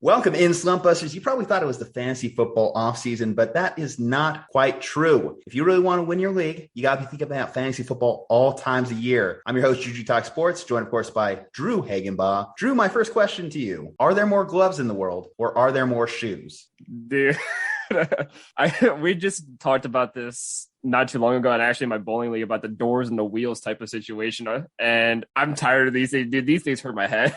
Welcome in, Slumpbusters. You probably thought it was the fantasy football offseason, but that is not quite true. If you really want to win your league, you got to be thinking about fantasy football all times a year. I'm your host, Juju Talk Sports, joined, of course, by Drew Hagenbaugh. Drew, my first question to you. Are there more gloves in the world, or are there more shoes? Dude, we just talked about this not too long ago, and actually my bowling league, about the doors and the wheels type of situation. And I'm tired of these things. Dude, these things hurt my head.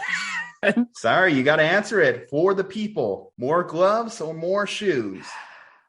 Sorry, you got to answer it for the people. More gloves or more shoes?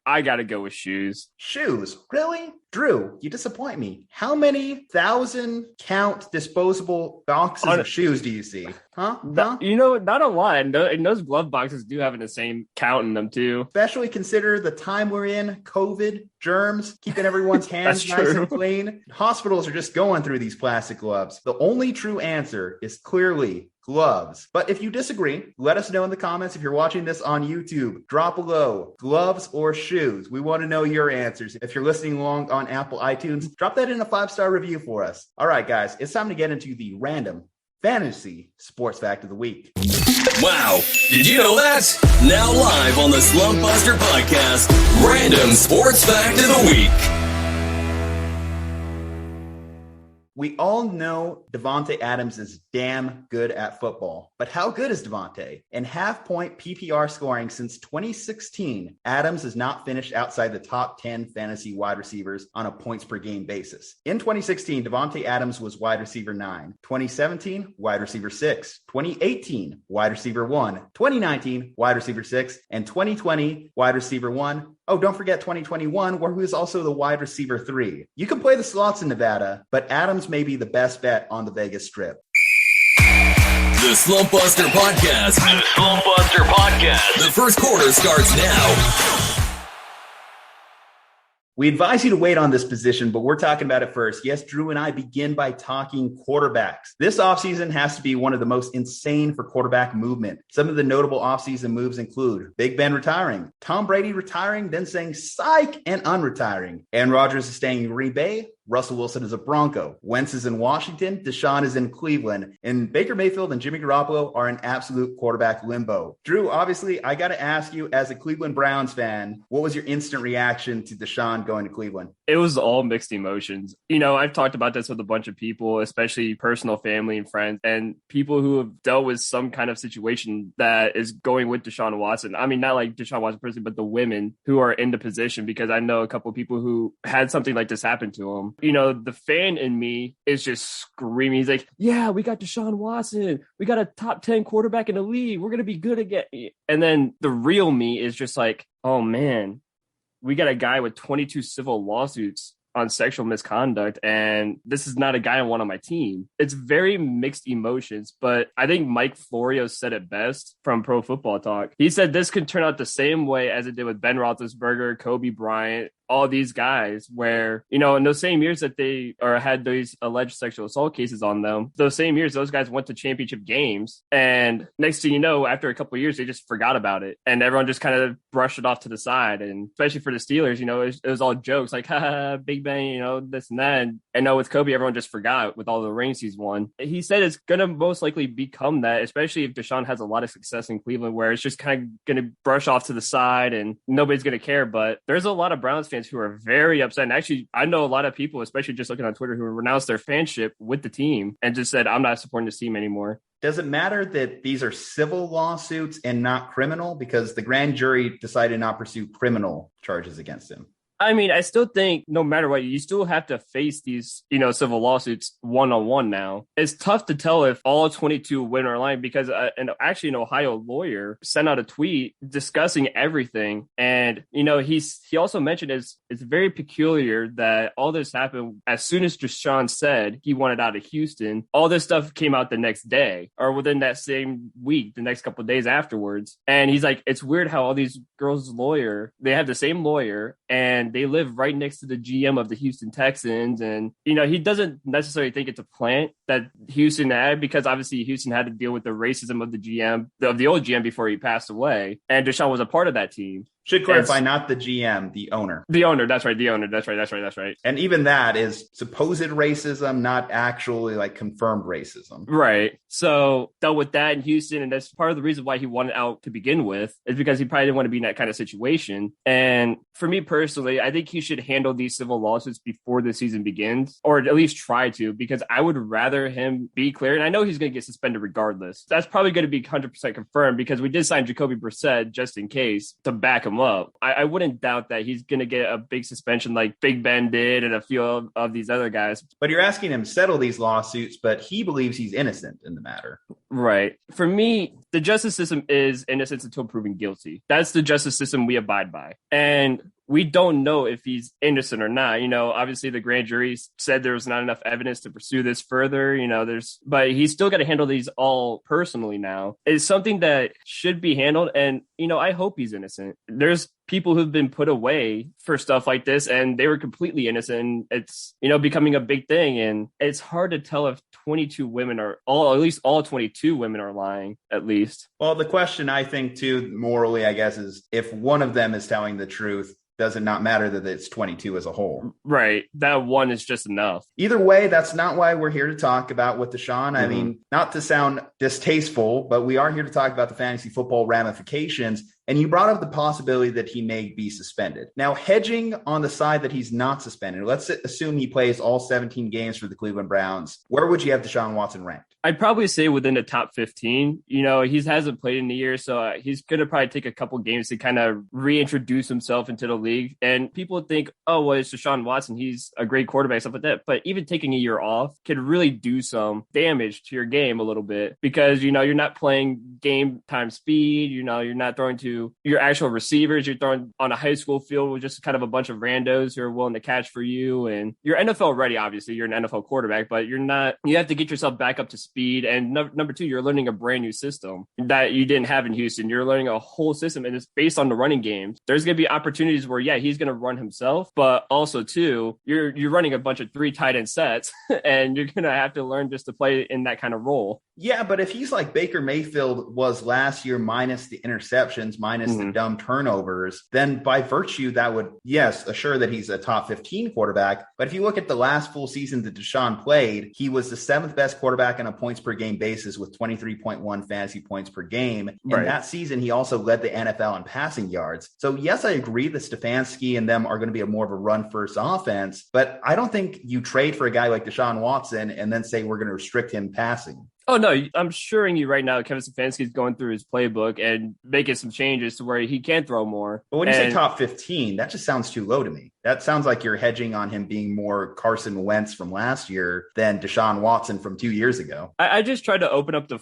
I got to go with shoes. Shoes? Really? Drew, you disappoint me. How many 1,000-count disposable boxes of shoes do you see? Huh? You know, not a lot. And those glove boxes do have the same count in them, too. Especially consider the time we're in, COVID, germs, keeping everyone's hands nice and clean. Hospitals are just going through these plastic gloves. The only true answer is clearly gloves. But if you disagree, let us know in the comments. If you're watching this on YouTube, drop below, gloves or shoes. We want to know your answers. If you're listening along on Apple iTunes, drop that in a 5-star review for us. All right, guys, it's time to get into the random fantasy sports fact of the week. Wow, did you know that? Now live on the Slumpbuster Podcast, random sports fact of the week. We all know Davante Adams is damn good at football, but how good is Davante? In half-point PPR scoring since 2016, Adams has not finished outside the top 10 fantasy wide receivers on a points-per-game basis. In 2016, Davante Adams was wide receiver 9. 2017, wide receiver 6. 2018, wide receiver 1. 2019, wide receiver 6. And 2020, wide receiver 1. Oh, don't forget 2021, where he was also the wide receiver 3. You can play the slots in Nevada, but Adams may be the best bet on the Vegas Strip. The Slumpbuster Podcast. The Slumpbuster Podcast. The first quarter starts now. We advise you to wait on this position, but we're talking about it first. Yes, Drew and I begin by talking quarterbacks. This offseason has to be one of the most insane for quarterback movement. Some of the notable offseason moves include Big Ben retiring, Tom Brady retiring, then saying psych and unretiring. Aaron Rodgers is staying in Green Bay. Russell Wilson is a Bronco. Wentz is in Washington. Deshaun is in Cleveland. And Baker Mayfield and Jimmy Garoppolo are in absolute quarterback limbo. Drew, obviously, I got to ask you, as a Cleveland Browns fan, what was your instant reaction to Deshaun going to Cleveland? It was all mixed emotions. You know, I've talked about this with a bunch of people, especially personal family and friends, and people who have dealt with some kind of situation that is going with Deshaun Watson. I mean, not like Deshaun Watson personally, but the women who are in the position, because I know a couple of people who had something like this happen to them. You know, the fan in me is just screaming. He's like, yeah, we got Deshaun Watson. We got a top 10 quarterback in the league. We're going to be good again. And then the real me is just like, oh, man, we got a guy with 22 civil lawsuits on sexual misconduct, and this is not a guy I want on my team. It's very mixed emotions, but I think Mike Florio said it best from Pro Football Talk. He said this could turn out the same way as it did with Ben Roethlisberger, Kobe Bryant, all these guys, where, you know, in those same years that they had these alleged sexual assault cases on them, those same years, those guys went to championship games. And next thing you know, after a couple of years, they just forgot about it. And everyone just kind of brushed it off to the side. And especially for the Steelers, you know, it was all jokes like, ha, Big Ben, you know, this and that. And now with Kobe, everyone just forgot with all the rings he's won. He said it's going to most likely become that, especially if Deshaun has a lot of success in Cleveland, where it's just kind of going to brush off to the side and nobody's going to care. But there's a lot of Browns fans who are very upset. And actually, I know a lot of people, especially just looking on Twitter, who renounced their fanship with the team and just said, I'm not supporting this team anymore. Does it matter that these are civil lawsuits and not criminal? Because the grand jury decided not to pursue criminal charges against him. I mean, I still think no matter what, you still have to face these, you know, civil lawsuits one-on-one now. It's tough to tell if all 22 win or line, because actually an Ohio lawyer sent out a tweet discussing everything. And, you know, he also mentioned it's very peculiar that all this happened as soon as Deshaun said he wanted out of Houston. All this stuff came out the next day or within that same week, the next couple of days afterwards. And he's like, it's weird how all these girls' lawyer, they have the same lawyer and they live right next to the GM of the Houston Texans. And, you know, he doesn't necessarily think it's a plant that Houston had, because obviously Houston had to deal with the racism of the GM, of the old GM before he passed away. And Deshaun was a part of that team. Should clarify, not the GM, the owner. The owner, that's right. The owner, that's right. And even that is supposed racism, not actually like confirmed racism. Right. So dealt with that in Houston, and that's part of the reason why he wanted out to begin with, is because he probably didn't want to be in that kind of situation. And for me personally, I think he should handle these civil lawsuits before the season begins, or at least try to, because I would rather him be clear. And I know he's going to get suspended regardless. That's probably going to be 100% confirmed, because we did sign Jacoby Brissett just in case to back him up. I wouldn't doubt that he's going to get a big suspension like Big Ben did and a few of these other guys. But you're asking him to settle these lawsuits, but he believes he's innocent in the matter. Right. For me, the justice system is innocent until proven guilty. That's the justice system we abide by. And we don't know if he's innocent or not. You know, obviously the grand jury said there was not enough evidence to pursue this further. You know, but he's still got to handle these all personally now. It's something that should be handled. And, you know, I hope he's innocent. There's people who've been put away for stuff like this, and they were completely innocent. It's, you know, becoming a big thing. And it's hard to tell if 22 women are at least all 22 women are lying, at least. Well, the question I think too, morally, I guess, is if one of them is telling the truth, does it not matter that it's 22 as a whole? Right. That one is just enough. Either way, that's not why we're here to talk about with Deshaun. I mean, not to sound distasteful, but we are here to talk about the fantasy football ramifications. And you brought up the possibility that he may be suspended. Now, hedging on the side that he's not suspended, let's assume he plays all 17 games for the Cleveland Browns. Where would you have Deshaun Watson ranked? I'd probably say within the top 15. You know, he hasn't played in a year, so he's going to probably take a couple games to kind of reintroduce himself into the league. And people think, oh, well, it's Deshaun Watson. He's a great quarterback, stuff like that. But even taking a year off could really do some damage to your game a little bit, because, you know, you're not playing game time speed. You know, you're not throwing to your actual receivers. You're throwing on a high school field with just kind of a bunch of randos who are willing to catch for you. And you're NFL ready, obviously. You're an NFL quarterback, but you're not. You have to get yourself back up to speed. And number two, you're learning a brand new system that you didn't have in Houston. You're learning a whole system, and it's based on the running game. There's going to be opportunities where, yeah, he's going to run himself, but also too, you're running a bunch of 3 tight end sets, and you're going to have to learn just to play in that kind of role. Yeah, but if he's like Baker Mayfield was last year, minus the interceptions, minus the dumb turnovers, then by virtue that would, yes, assure that he's a top 15 quarterback. But if you look at the last full season that Deshaun played, he was the 7th best quarterback on a points per game basis with 23.1 fantasy points per game. Right. And that season, he also led the NFL in passing yards. So yes, I agree that Stefanski and them are going to be a more of a run first offense, but I don't think you trade for a guy like Deshaun Watson and then say we're going to restrict him passing. Oh, no, I'm assuring you right now, Kevin Stefanski is going through his playbook and making some changes to where he can throw more. But when you say top 15, that just sounds too low to me. That sounds like you're hedging on him being more Carson Wentz from last year than Deshaun Watson from 2 years ago. I just tried to open up the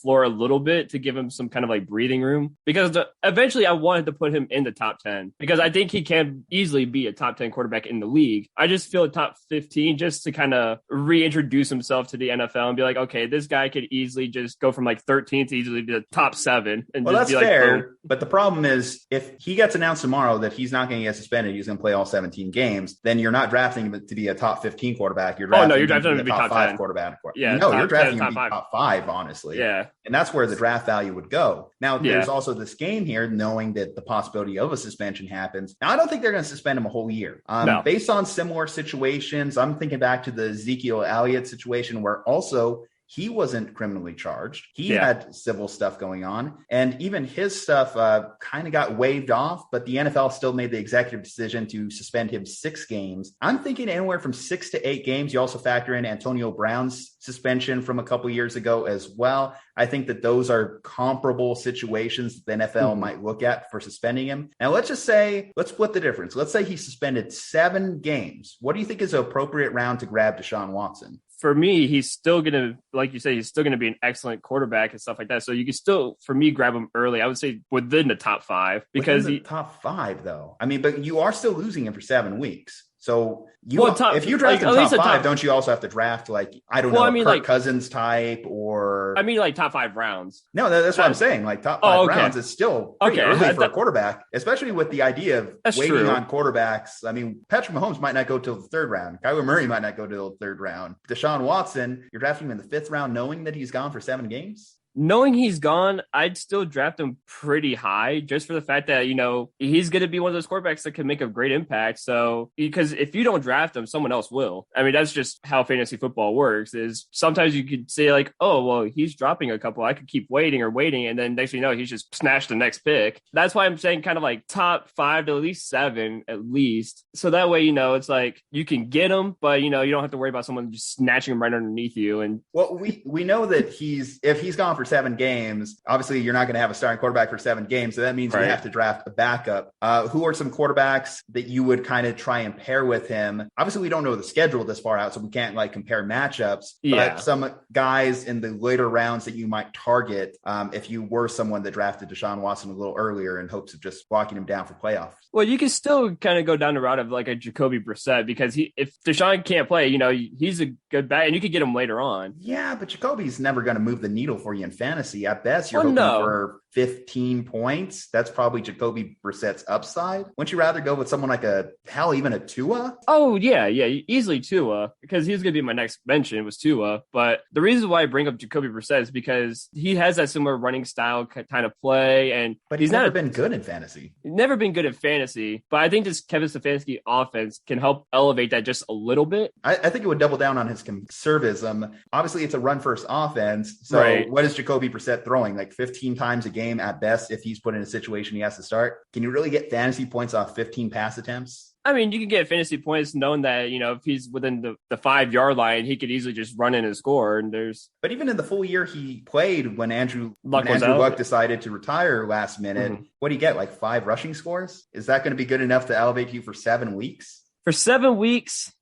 floor a little bit to give him some kind of like breathing room, because eventually I wanted to put him in the top 10, because I think he can easily be a top 10 quarterback in the league. I just feel top 15 just to kind of reintroduce himself to the NFL and be like, okay, this guy could easily just go from like 13th to easily be the top 7. And well, just that's be fair. Like, but the problem is, if he gets announced tomorrow that he's not going to get suspended, he's going to play all 17 games, then you're not drafting him to be a top 15 quarterback. You're drafting you're drafting him to be top 5 10 quarterback. Yeah, no, you're drafting him to be top 5. top 5, honestly. Yeah. And that's where the draft value would go. Now, there's also this game here, knowing that the possibility of a suspension happens. Now, I don't think they're going to suspend him a whole year. No. Based on similar situations, I'm thinking back to the Ezekiel Elliott situation, where also he wasn't criminally charged. He had civil stuff going on, and even his stuff kind of got waived off, but the NFL still made the executive decision to suspend him 6 games. I'm thinking anywhere from 6 to 8 games. You also factor in Antonio Brown's suspension from a couple years ago as well. I think that those are comparable situations that the NFL might look at for suspending him. Now, let's split the difference. Let's say he suspended 7 games. What do you think is an appropriate round to grab Deshaun Watson? For me, he's still going to, like you say, he's still going to be an excellent quarterback and stuff like that. So you can still, for me, grab him early. I would say within the top 5, because top 5, though. I mean, but you are still losing him for 7 weeks. So if you like, draft him at least top 5, don't you also have to draft like, I don't know, Kirk Cousins type or... I mean, like top 5 rounds. No, that's what I'm saying. Like top 5 rounds is still pretty early for a quarterback, especially with the idea of waiting on quarterbacks. I mean, Patrick Mahomes might not go till the 3rd round. Kyler Murray might not go till the 3rd round. Deshaun Watson, you're drafting him in the 5th round knowing that he's gone for 7 games? Knowing he's gone, I'd still draft him pretty high just for the fact that, he's going to be one of those quarterbacks that can make a great impact. So, because if you don't draft him, someone else will. I mean, that's just how fantasy football works is sometimes you could say like, oh, well, he's dropping a couple. I could keep waiting. And then next thing you know, he's just snatched the next pick. That's why I'm saying kind of like top 5 to at least 7 at least. So that way, it's like you can get him, but you don't have to worry about someone just snatching him right underneath you. And well, we know that if he's gone for 7 games, obviously you're not going to have a starting quarterback for 7 games. So that means you have to draft a backup. Who are some quarterbacks that you would kind of try and pair with him? Obviously we don't know the schedule this far out, so we can't like compare matchups, but some guys in the later rounds that you might target if you were someone that drafted Deshaun Watson a little earlier in hopes of just locking him down for playoffs. Well, you can still kind of go down the route of like a Jacoby Brissett because if Deshaun can't play, he's a good back and you could get him later on. Yeah, but Jacoby's never going to move the needle for you in fantasy. At best, you're hoping for 15 points. That's probably Jacoby Brissett's upside. Wouldn't you rather go with someone like even a Tua? Oh, yeah, easily Tua, because he was going to be my next mention was Tua. But the reason why I bring up Jacoby Brissett is because he has that similar running style kind of play. But he's never been good in fantasy. Never been good in fantasy. But I think this Kevin Stefanski offense can help elevate that just a little bit. I think it would double down on his conservatism. Obviously, it's a run-first offense. So what is Jacoby Brissett throwing? Like 15 times a game at best if he's put in a situation he has to start? Can you really get fantasy points off 15 pass attempts? I mean, you can get fantasy points knowing that, if he's within the 5-yard line, he could easily just run in and score. But even in the full year he played when Andrew Luck decided to retire last minute, what do you get? Like 5 rushing scores? Is that going to be good enough to elevate you for 7 weeks? For 7 weeks,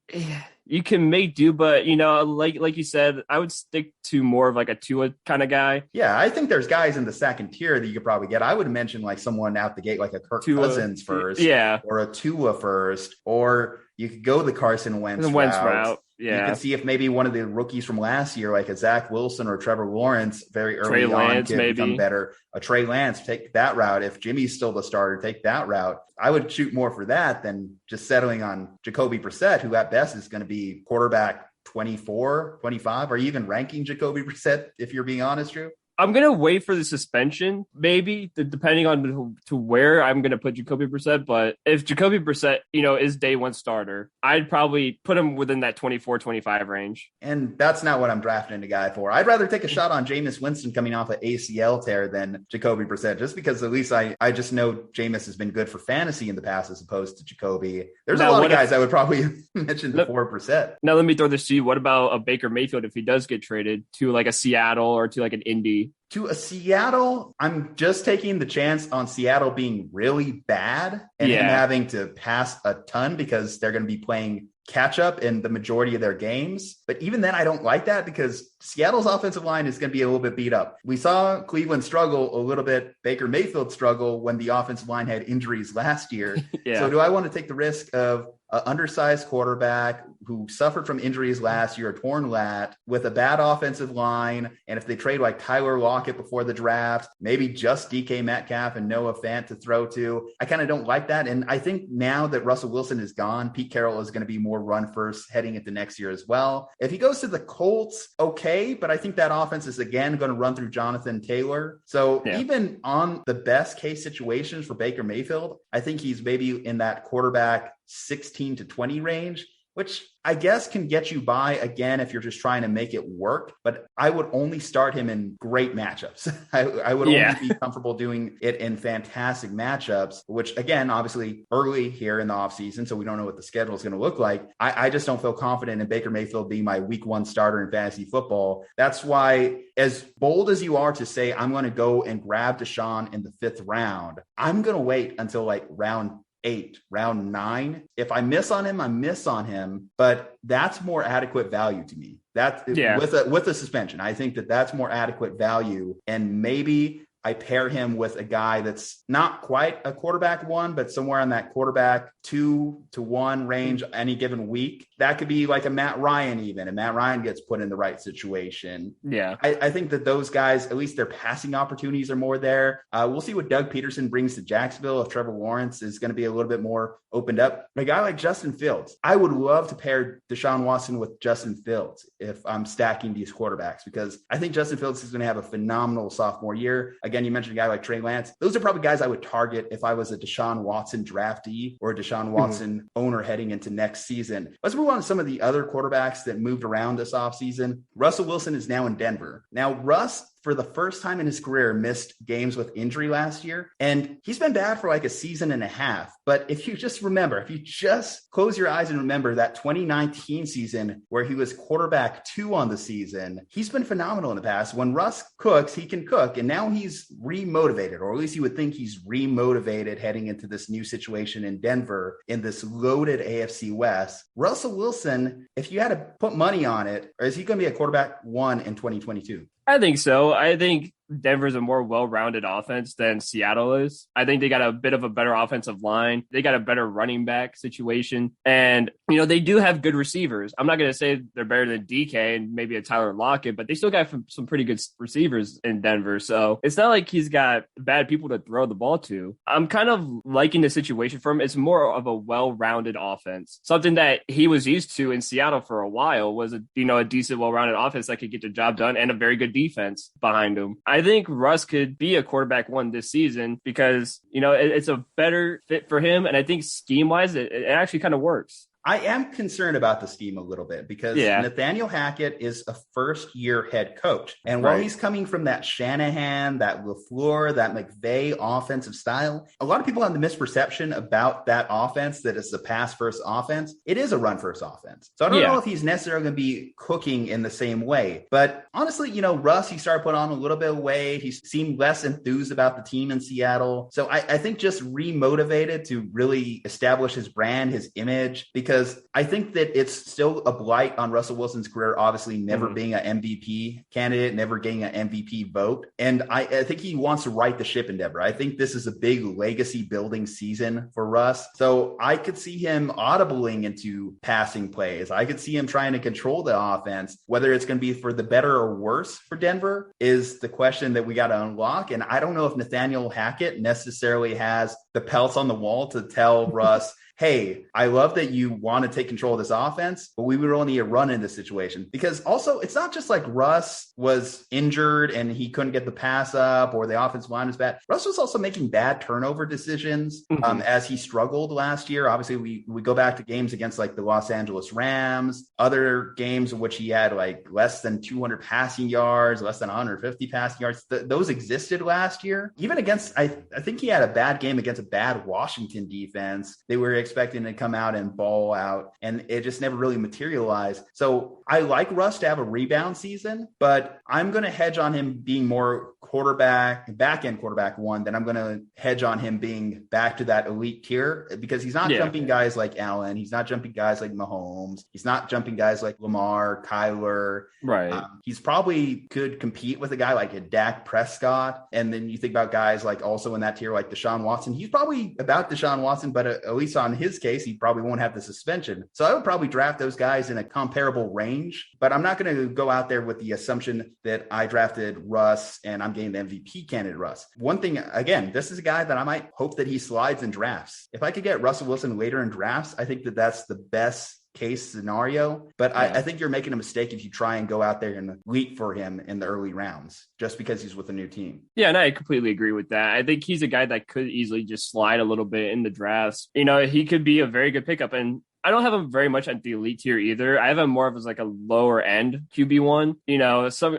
you can make do, but like you said, I would stick to more of like a Tua kind of guy. Yeah, I think there's guys in the second tier that you could probably get. I would mention like someone out the gate, like a Kirk Cousins first, or a Tua first, or you could go the Carson Wentz route. Yeah, you can see if maybe one of the rookies from last year, like a Zach Wilson or Trevor Lawrence, very early on, can become better. A Trey Lance, take that route. If Jimmy's still the starter, take that route. I would shoot more for that than just settling on Jacoby Brissett, who at best is going to be quarterback 24, 25. Are you even ranking Jacoby Brissett, if you're being honest, Drew? I'm going to wait for the suspension, maybe, depending on to where I'm going to put Jacoby Brissett. But if Jacoby Brissett, is day 1 starter, I'd probably put him within that 24-25 range. And that's not what I'm drafting a guy for. I'd rather take a shot on Jameis Winston coming off an ACL tear than Jacoby Brissett, just because at least I just know Jameis has been good for fantasy in the past as opposed to Jacoby. There's a lot of guys I would probably mention before Brissett. Now, let me throw this to you. What about a Baker Mayfield if he does get traded to like a Seattle or to like an Indy? To a Seattle, I'm just taking the chance on Seattle being really bad and him having to pass a ton because they're going to be playing catch up in the majority of their games. But even then, I don't like that because Seattle's offensive line is going to be a little bit beat up. We saw Cleveland struggle a little bit, Baker Mayfield struggle when the offensive line had injuries last year. So do I want to take the risk of an undersized quarterback who suffered from injuries last year, a torn lat, with a bad offensive line? And if they trade like Tyler Lockett before the draft, maybe just DK Metcalf and Noah Fant to throw to, I kind of don't like that. And I think now that Russell Wilson is gone, Pete Carroll is going to be more run first heading into next year as well. If he goes to the Colts, okay, but I think that offense is again going to run through Jonathan Taylor. So even on the best case situations for Baker Mayfield, I think he's maybe in that quarterback 16 to 20 range, which I guess can get you by again if you're just trying to make it work. But I would only start him in great matchups. I would only be comfortable doing it in fantastic matchups, which again, obviously early here in the offseason, so we don't know what the schedule is going to look like. I just don't feel confident in Baker Mayfield being my week 1 starter in fantasy football. That's why, as bold as you are to say, I'm going to go and grab Deshaun in the 5th round, I'm going to wait until like round 8, round 9. If I miss on him, I miss on him, but that's more adequate value to me. With a suspension, I think that's more adequate value. And maybe I pair him with a guy that's not quite a quarterback 1, but somewhere on that quarterback 2 to 1 range any given week. That could be like a Matt Ryan even, and Matt Ryan gets put in the right situation. Yeah. I think that those guys, at least their passing opportunities are more there. We'll see what Doug Peterson brings to Jacksonville if Trevor Lawrence is going to be a little bit more opened up. A guy like Justin Fields, I would love to pair Deshaun Watson with Justin Fields if I'm stacking these quarterbacks, because I think Justin Fields is going to have a phenomenal sophomore year. Again, you mentioned a guy like Trey Lance. Those are probably guys I would target if I was a Deshaun Watson draftee or a Deshaun Watson owner heading into next season. Let's move on to some of the other quarterbacks that moved around this offseason. Russell Wilson is now in Denver. Now, Russ, for the first time in his career, missed games with injury last year. And he's been bad for like a season and a half. But if you just close your eyes and remember that 2019 season where he was quarterback 2 on the season, he's been phenomenal in the past. When Russ cooks, he can cook. And now he's remotivated, or at least you would think he's remotivated heading into this new situation in Denver in this loaded AFC West. Russell Wilson, if you had to put money on it, is he going to be a quarterback 1 in 2022? I think so. I think Denver's a more well-rounded offense than Seattle is. I think they got a bit of a better offensive line. They got a better running back situation. And, they do have good receivers. I'm not going to say they're better than DK and maybe a Tyler Lockett, but they still got some pretty good receivers in Denver. So it's not like he's got bad people to throw the ball to. I'm kind of liking the situation for him. It's more of a well-rounded offense. Something that he was used to in Seattle for a while was a decent, well-rounded offense that could get the job done and a very good defense behind him. I think Russ could be a quarterback 1 this season because, it's a better fit for him. And I think scheme-wise, it actually kind of works. I am concerned about the scheme a little bit because Nathaniel Hackett is a first-year head coach. And while he's coming from that Shanahan, that LaFleur, that McVay offensive style, a lot of people have the misperception about that offense that it's a pass-first offense. It is a run-first offense. So I don't know if he's necessarily going to be cooking in the same way. But honestly, Russ, he started putting on a little bit of weight. He seemed less enthused about the team in Seattle. So I think just remotivated to really establish his brand, his image, because I think that it's still a blight on Russell Wilson's career, obviously never being an MVP candidate, never getting an MVP vote. And I think he wants to right the ship in Denver. I think this is a big legacy building season for Russ. So I could see him audibling into passing plays. I could see him trying to control the offense. Whether it's going to be for the better or worse for Denver is the question that we got to unlock. And I don't know if Nathaniel Hackett necessarily has the pelts on the wall to tell Russ, hey, I love that you want to take control of this offense, but we would only need a run in this situation. Because also, it's not just like Russ was injured and he couldn't get the pass up or the offensive line was bad. Russ was also making bad turnover decisions as he struggled last year. Obviously, we go back to games against like the Los Angeles Rams, other games in which he had like less than 200 passing yards, less than 150 passing yards. Those existed last year. Even against, I think he had a bad game against a bad Washington defense. They were expecting to come out and ball out, and it just never really materialized. So I like Russ to have a rebound season, but I'm going to hedge on him being more back-end quarterback 1, then I'm going to hedge on him being back to that elite tier because he's not jumping guys like Allen. He's not jumping guys like Mahomes. He's not jumping guys like Lamar, Kyler. Right. He's probably could compete with a guy like a Dak Prescott. And then you think about guys like also in that tier like Deshaun Watson. He's probably about Deshaun Watson, but at least on his case, he probably won't have the suspension. So I would probably draft those guys in a comparable range, but I'm not going to go out there with the assumption that I drafted Russ and I'm getting the MVP candidate Russ. One thing, again, this is a guy that I might hope that he slides in drafts. If I could get Russell Wilson later in drafts, I think that that's the best case scenario, but I think you're making a mistake if you try and go out there and leap for him in the early rounds just because he's with a new team. Yeah, and I completely agree with that. I think he's a guy that could easily just slide a little bit in the drafts. He could be a very good pickup, and I don't have him very much at the elite tier either. I have him more of as like a lower end QB1.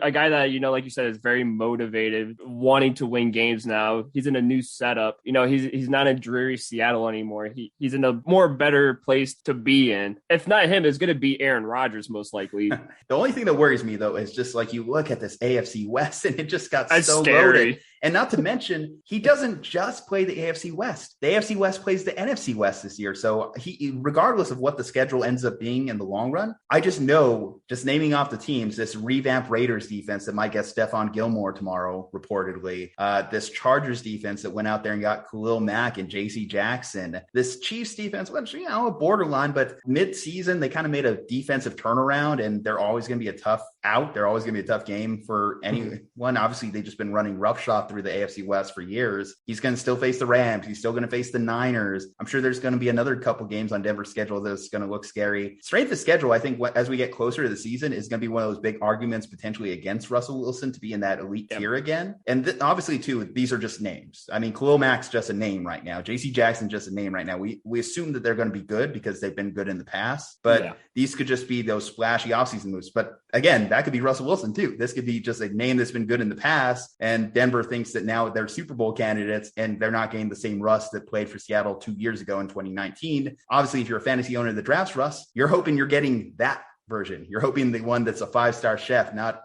A guy that, like you said, is very motivated, wanting to win games now. He's in a new setup. He's not in dreary Seattle anymore. He's in a more better place to be in. If not him, it's going to be Aaron Rodgers most likely. The only thing that worries me though is just like you look at this AFC West and it just got That's so scary. loaded. And not to mention, he doesn't just play the AFC West. The AFC West plays the NFC West this year. So he, regardless of what the schedule ends up being in the long run, I just know, just naming off the teams, this revamped Raiders defense that might get Stephon Gilmore tomorrow, reportedly, this Chargers defense that went out there and got Khalil Mack and JC Jackson, this Chiefs defense, which, you know, a borderline, but mid-season, they kind of made a defensive turnaround, and they're always going to be a tough out. They're always going to be a tough game for anyone. Obviously, they've just been running roughshod through the AFC West for years. He's going to still face the Rams. He's still going to face the Niners. I'm sure there's going to be another couple games on Denver's schedule that's going to look scary. Strength of schedule, I think, as we get closer to the season, is going to be one of those big arguments potentially against Russell Wilson to be in that elite tier again. And obviously, too, these are just names. I mean, Khalil Mack's just a name right now. JC Jackson just a name right now. We assume that they're going to be good because they've been good in the past, but these could just be those splashy offseason moves. But again, that could be Russell Wilson too. This could be just a name that's been good in the past, and Denver thinks that now they're Super Bowl candidates and they're not getting the same Russ that played for Seattle 2 years ago in 2019. Obviously, if you're a fantasy owner that drafts Russ, you're hoping you're getting that version. You're hoping the one that's a 5-star chef, not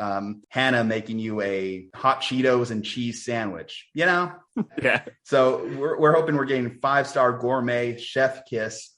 Hannah making you a hot Cheetos and cheese sandwich, you know? Yeah. So we're hoping we're getting 5-star gourmet chef kiss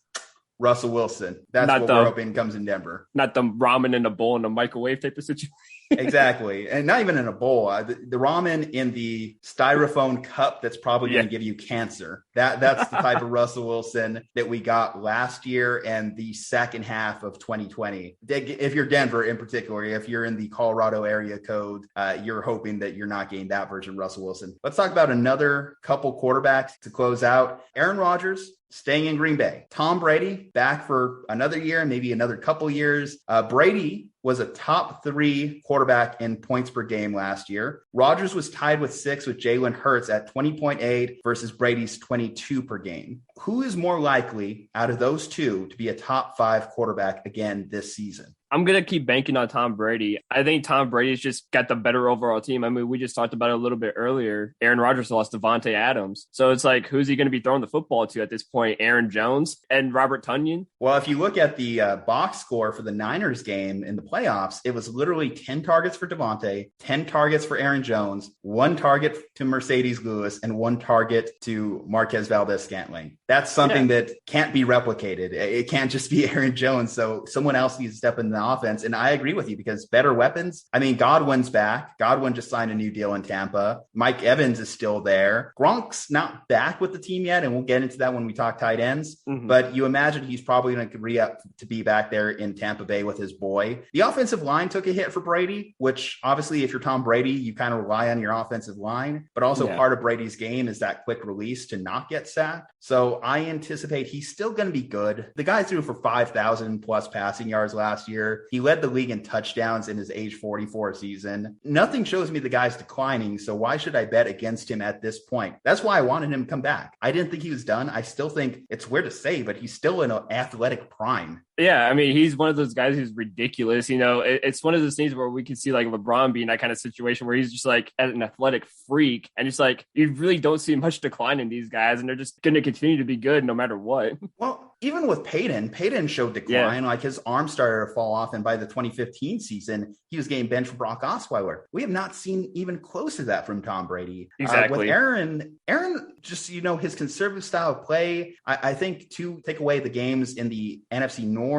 Russell Wilson. That's not what we're hoping comes in Denver. Not the ramen in a bowl in a microwave type of situation. Exactly. And not even in a bowl. The ramen in the styrofoam cup that's probably going to give you cancer. That's the type of Russell Wilson that we got last year and the second half of 2020. If you're Denver in particular, if you're in the Colorado area code, you're hoping that you're not getting that version of Russell Wilson. Let's talk about another couple quarterbacks to close out. Aaron Rodgers staying in Green Bay. Tom Brady back for another year, maybe another couple years. Brady was a top 3 quarterback in points per game last year. Rodgers was tied with 6 with Jalen Hurts at 20.8 versus Brady's 22 per game. Who is more likely out of those two to be a top 5 quarterback again this season? I'm going to keep banking on Tom Brady. I think Tom Brady's just got the better overall team. I mean, we just talked about it a little bit earlier. Aaron Rodgers lost Davante Adams. So it's like, who's he going to be throwing the football to at this point? Aaron Jones and Robert Tonyan? Well, if you look at the box score for the Niners game in the playoffs, it was literally 10 targets for Davante, 10 targets for Aaron Jones, 1 target to Mercedes Lewis, and 1 target to Marquez Valdez-Scantling. That's something that can't be replicated. It can't just be Aaron Jones. So someone else needs to step in the offense. And I agree with you because better weapons. I mean, Godwin's back. Godwin just signed a new deal in Tampa. Mike Evans is still there. Gronk's not back with the team yet. And we'll get into that when we talk tight ends. But you imagine he's probably going to re-up to be back there in Tampa Bay with his boy. The offensive line took a hit for Brady, which obviously if you're Tom Brady, you kind of rely on your offensive line. But also part of Brady's game is that quick release to not get sacked. So I anticipate he's still going to be good. The guy threw for 5,000 plus passing yards last year. He led the league in touchdowns in his age 44 season. Nothing shows me the guy's declining, so why should I bet against him at this point? That's why I wanted him to come back. I didn't think he was done. I still think it's weird to say, but he's still in an athletic prime. Yeah, I mean, he's one of those guys who's ridiculous. You know, it's one of those things where we can see like LeBron being that kind of situation where he's just like an athletic freak. And just like, you really don't see much decline in these guys. And they're just going to continue to be good no matter what. Well, even with Peyton showed decline. Like his arm started to fall off. And by the 2015 season, he was getting benched for Brock Osweiler. We have not seen even close to that from Tom Brady. Exactly. With Aaron, just, you know, his conservative style of play, I think to take away the games in the NFC North,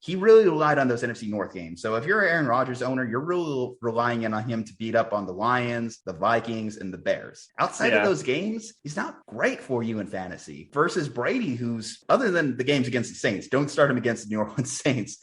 he really relied on those NFC North games. So if you're an Aaron Rodgers owner, you're really relying on him to beat up on the Lions, the Vikings, and the Bears. Outside of those games, he's not great for you in fantasy versus Brady, who's, other than the games against the Saints, don't start him against the New Orleans Saints.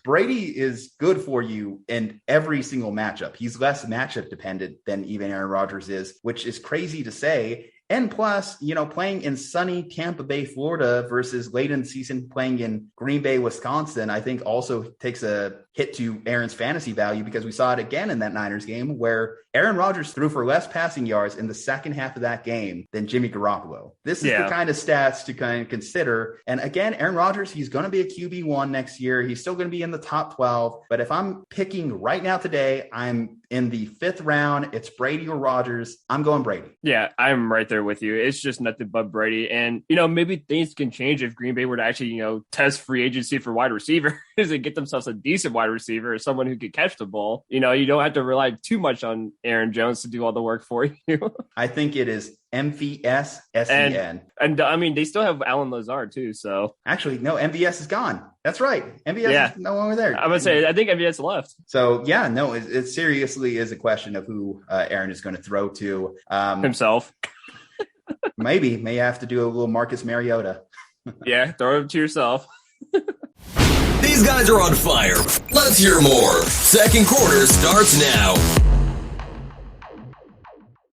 Brady is good for you in every single matchup. He's less matchup dependent than even Aaron Rodgers is, which is crazy to say. And plus, you know, playing in sunny Tampa Bay, Florida versus late in the season playing in Green Bay, Wisconsin, I think also takes a hit to Aaron's fantasy value because we saw it again in that Niners game where Aaron Rodgers threw for less passing yards in the second half of that game than Jimmy Garoppolo. This is the kind of stats to kind of consider. And again, Aaron Rodgers, he's going to be a QB1 next year. He's still going to be in the top 12. But if I'm picking right now today, I'm in the 5th round, it's Brady or Rodgers. I'm going Brady. Yeah, I'm right there with you. It's just nothing but Brady. And, you know, maybe things can change if Green Bay were to actually, you know, test free agency for wide receivers and get themselves a decent wide receiver or someone who could catch the ball. You know, you don't have to rely too much on Aaron Jones to do all the work for you. I think it is MVS SEN. And I mean, they still have Alan Lazard too. So actually, no, MVS is gone. That's right. MVS is no longer there. I'm gonna say I think MVS left. So yeah, no, it seriously is a question of who Aaron is going to throw to himself. Maybe may have to do a little Marcus Mariota. Yeah, throw it to yourself. These guys are on fire. Let's hear more. Second quarter starts now.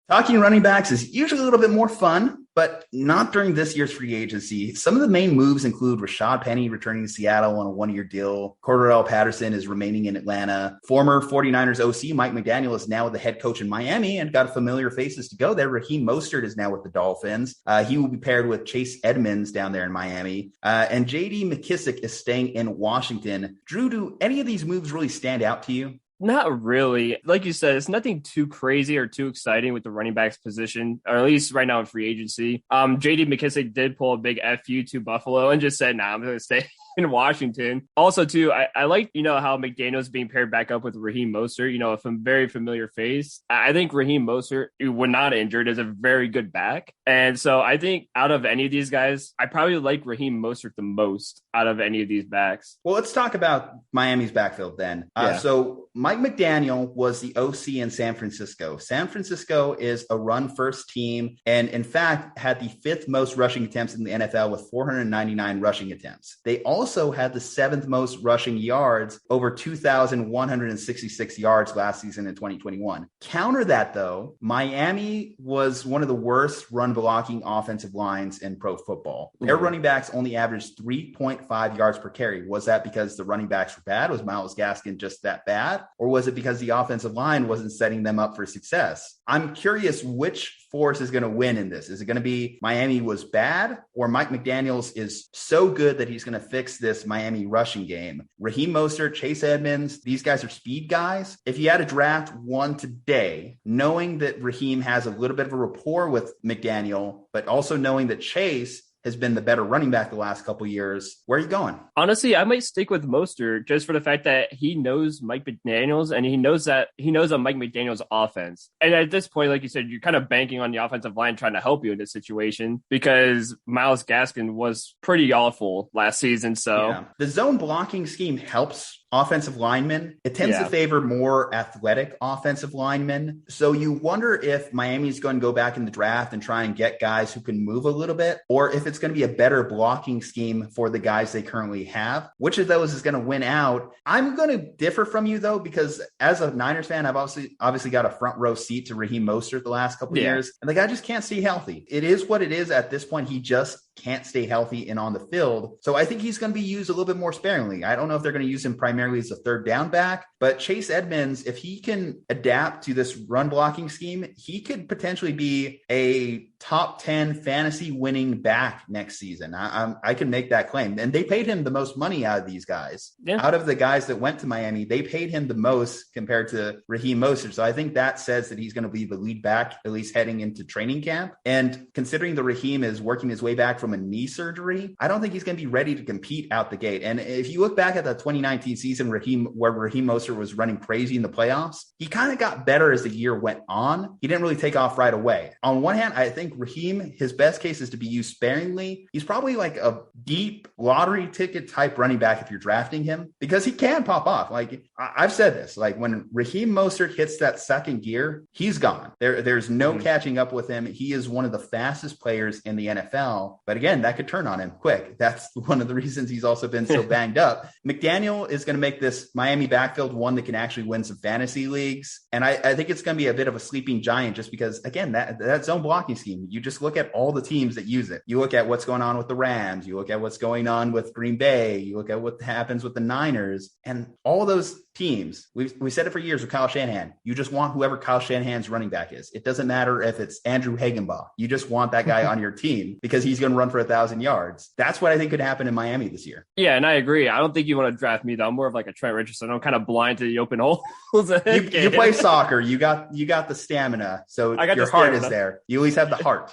Talking running backs is usually a little bit more fun, but not during this year's free agency. Some of the main moves include Rashaad Penny returning to Seattle on a 1-year deal. Cordarrelle Patterson is remaining in Atlanta. Former 49ers OC Mike McDaniel is now the head coach in Miami and got familiar faces to go there. Raheem Mostert is now with the Dolphins. He will be paired with Chase Edmonds down there in Miami. And J.D. McKissick is staying in Washington. Drew, do any of these moves really stand out to you? Not really. Like you said, it's nothing too crazy or too exciting with the running backs position, or at least right now in free agency. J.D. McKissick did pull a big FU to Buffalo and just said, I'm going to stay in Washington. Also, too, I like, you know, how McDaniel's being paired back up with Raheem Mostert, you know, a very familiar face. I think Raheem Mostert, when not injured, is a very good back. And so I think out of any of these guys, I probably like Raheem Mostert the most out of any of these backs. Well, let's talk about Miami's backfield then. So Mike McDaniel was the OC in San Francisco. San Francisco is a run-first team and, in fact, had the 5th most rushing attempts in the NFL with 499 rushing attempts. They also had the 7th most rushing yards, over 2,166 yards last season in 2021. Counter that, though, Miami was one of the worst run-blocking offensive lines in pro football. Their running backs only averaged 3.5 yards per carry. Was that because the running backs were bad? Was Myles Gaskin just that bad? Or was it because the offensive line wasn't setting them up for success? I'm curious which force is going to win in this. Is it going to be Miami was bad, or Mike McDaniels is so good that he's going to fix this Miami rushing game? Raheem Mostert, Chase Edmonds, these guys are speed guys. If you had to draft one today, knowing that Raheem has a little bit of a rapport with McDaniel, but also knowing that Chase has been the better running back the last couple of years, where are you going? Honestly, I might stick with Mostert just for the fact that he knows Mike McDaniels and he knows on Mike McDaniels' offense. And at this point, like you said, you're kind of banking on the offensive line trying to help you in this situation because Myles Gaskin was pretty awful last season. So the zone blocking scheme helps offensive linemen. It tends to favor more athletic offensive linemen. So you wonder if Miami's going to go back in the draft and try and get guys who can move a little bit, or if it's going to be a better blocking scheme for the guys they currently have. Which of those is going to win out? I'm going to differ from you, though, because as a Niners fan, I've obviously got a front row seat to Raheem Mostert the last couple of years, and the guy just can't stay healthy. It is what it is at this point. He just can't stay healthy and on the field. So I think he's going to be used a little bit more sparingly. I don't know if they're going to use him primarily as a third down back, but Chase Edmonds, if he can adapt to this run blocking scheme, he could potentially be a top 10 fantasy winning back next season. I can make that claim. And they paid him the most money out of these guys. Yeah. Out of the guys that went to Miami, they paid him the most compared to Raheem Mostert. So I think that says that he's going to be the lead back, at least heading into training camp. And considering the Raheem is working his way back from a knee surgery, I don't think he's going to be ready to compete out the gate. And if you look back at the 2019 season, where Raheem Mostert was running crazy in the playoffs, he kind of got better as the year went on. He didn't really take off right away. On one hand, I think Raheem, his best case is to be used sparingly. He's probably like a deep lottery ticket type running back if you're drafting him, because he can pop off. Like I've said this, like when Raheem Mostert hits that second gear, he's gone. There's no catching up with him. He is one of the fastest players in the NFL. But again, that could turn on him quick. That's one of the reasons he's also been so banged up. McDaniel is going to make this Miami backfield one that can actually win some fantasy leagues. And I think it's going to be a bit of a sleeping giant just because, again, that zone blocking scheme, you just look at all the teams that use it. You look at what's going on with the Rams. You look at what's going on with Green Bay. You look at what happens with the Niners and all those teams. We said it for years with Kyle Shanahan. You just want whoever Kyle Shanahan's running back is. It doesn't matter if it's Andrew Hagenbaugh. You just want that guy on your team because he's going to run for 1,000 yards. That's what I think could happen in Miami this year. Yeah, and I agree. I don't think you want to draft me, though. I'm more of like a Trent Richardson. I'm kind of blind to the open holes. You play soccer. You got the stamina. So your heart is there. You at least have the heart.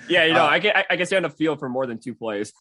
Yeah, I guess you have a feel for more than 2 plays.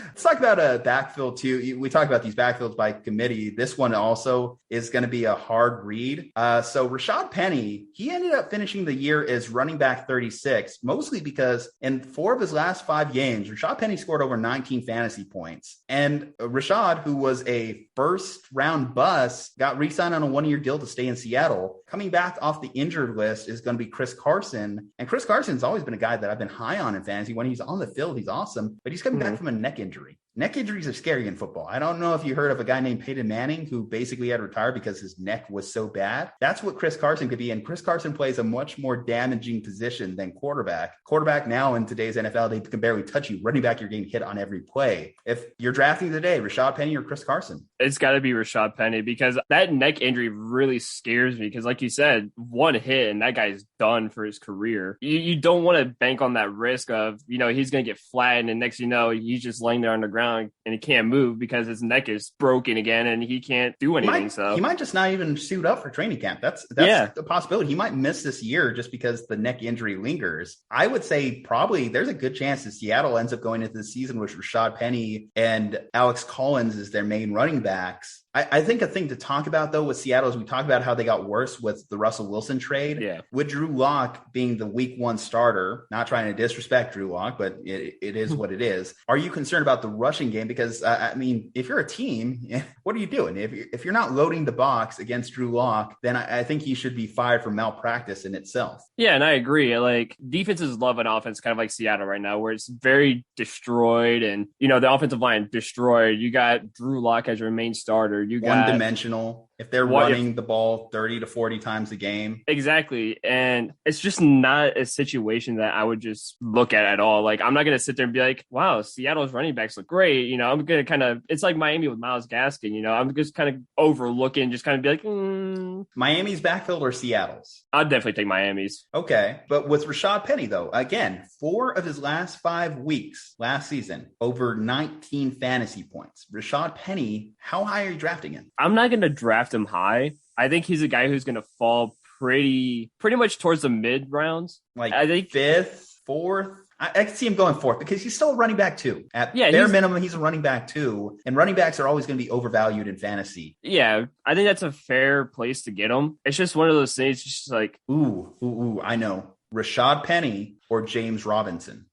Let's talk about a backfield too. We talk about these backfields by committee. This one also is going to be a hard read. So Rashaad Penny, he ended up finishing the year as running back 36, mostly because in 4 of his last 5 games, Rashaad Penny scored over 19 fantasy points. And Rashaad, who was a first round bust, got re-signed on a 1-year deal to stay in Seattle. Coming back off the injured list is going to be Chris Carson. And Chris Carson's always been a guy that I've been high on in fantasy. When he's on the field, he's awesome, but he's coming back from a neck injury. Neck injuries are scary in football. I don't know if you heard of a guy named Peyton Manning who basically had to retire because his neck was so bad. That's what Chris Carson could be. And Chris Carson plays a much more damaging position than quarterback. Quarterback now in today's NFL, they can barely touch you. Running back, you're getting hit on every play. If you're drafting today, Rashaad Penny or Chris Carson? It's got to be Rashaad Penny because that neck injury really scares me because like you said, 1 hit and that guy's done for his career. You don't want to bank on that risk of, he's going to get flattened and next he's just laying there on the ground and he can't move because his neck is broken again and he can't do anything. He might just not even suit up for training camp. That's a possibility. He might miss this year just because the neck injury lingers. I would say probably there's a good chance that Seattle ends up going into the season with Rashaad Penny and Alex Collins as their main running backs. I think a thing to talk about, though, with Seattle is we talked about how they got worse with the Russell Wilson trade. Yeah. With Drew Lock being the week 1 starter, not trying to disrespect Drew Lock, but it is what it is. Are you concerned about the rushing game? Because, if you're a team, what are you doing? If you're not loading the box against Drew Lock, then I think he should be fired for malpractice in itself. Yeah, and I agree. Like, defenses love an offense kind of like Seattle right now, where it's very destroyed and, the offensive line destroyed. You got Drew Lock as your main starter. You got one-dimensional. If they're running the ball 30 to 40 times a game. Exactly. And it's just not a situation that I would just look at all. Like, I'm not going to sit there and be like, wow, Seattle's running backs look great. I'm going to it's like Miami with Myles Gaskin. I'm just kind of overlooking, just kind of be like, Miami's backfield or Seattle's? I'd definitely take Miami's. Okay. But with Rashaad Penny, though, again, 4 of his last 5 weeks last season, over 19 fantasy points. Rashaad Penny, how high are you drafting him? I'm not going to draft him high. I think he's a guy who's going to fall pretty much towards the mid rounds. Like I think 5th, 4th. I can see him going 4th because he's still a running back too. At bare minimum, he's a running back too. And running backs are always going to be overvalued in fantasy. Yeah, I think that's a fair place to get him. It's just one of those things, just like, I know. Rashaad Penny or James Robinson.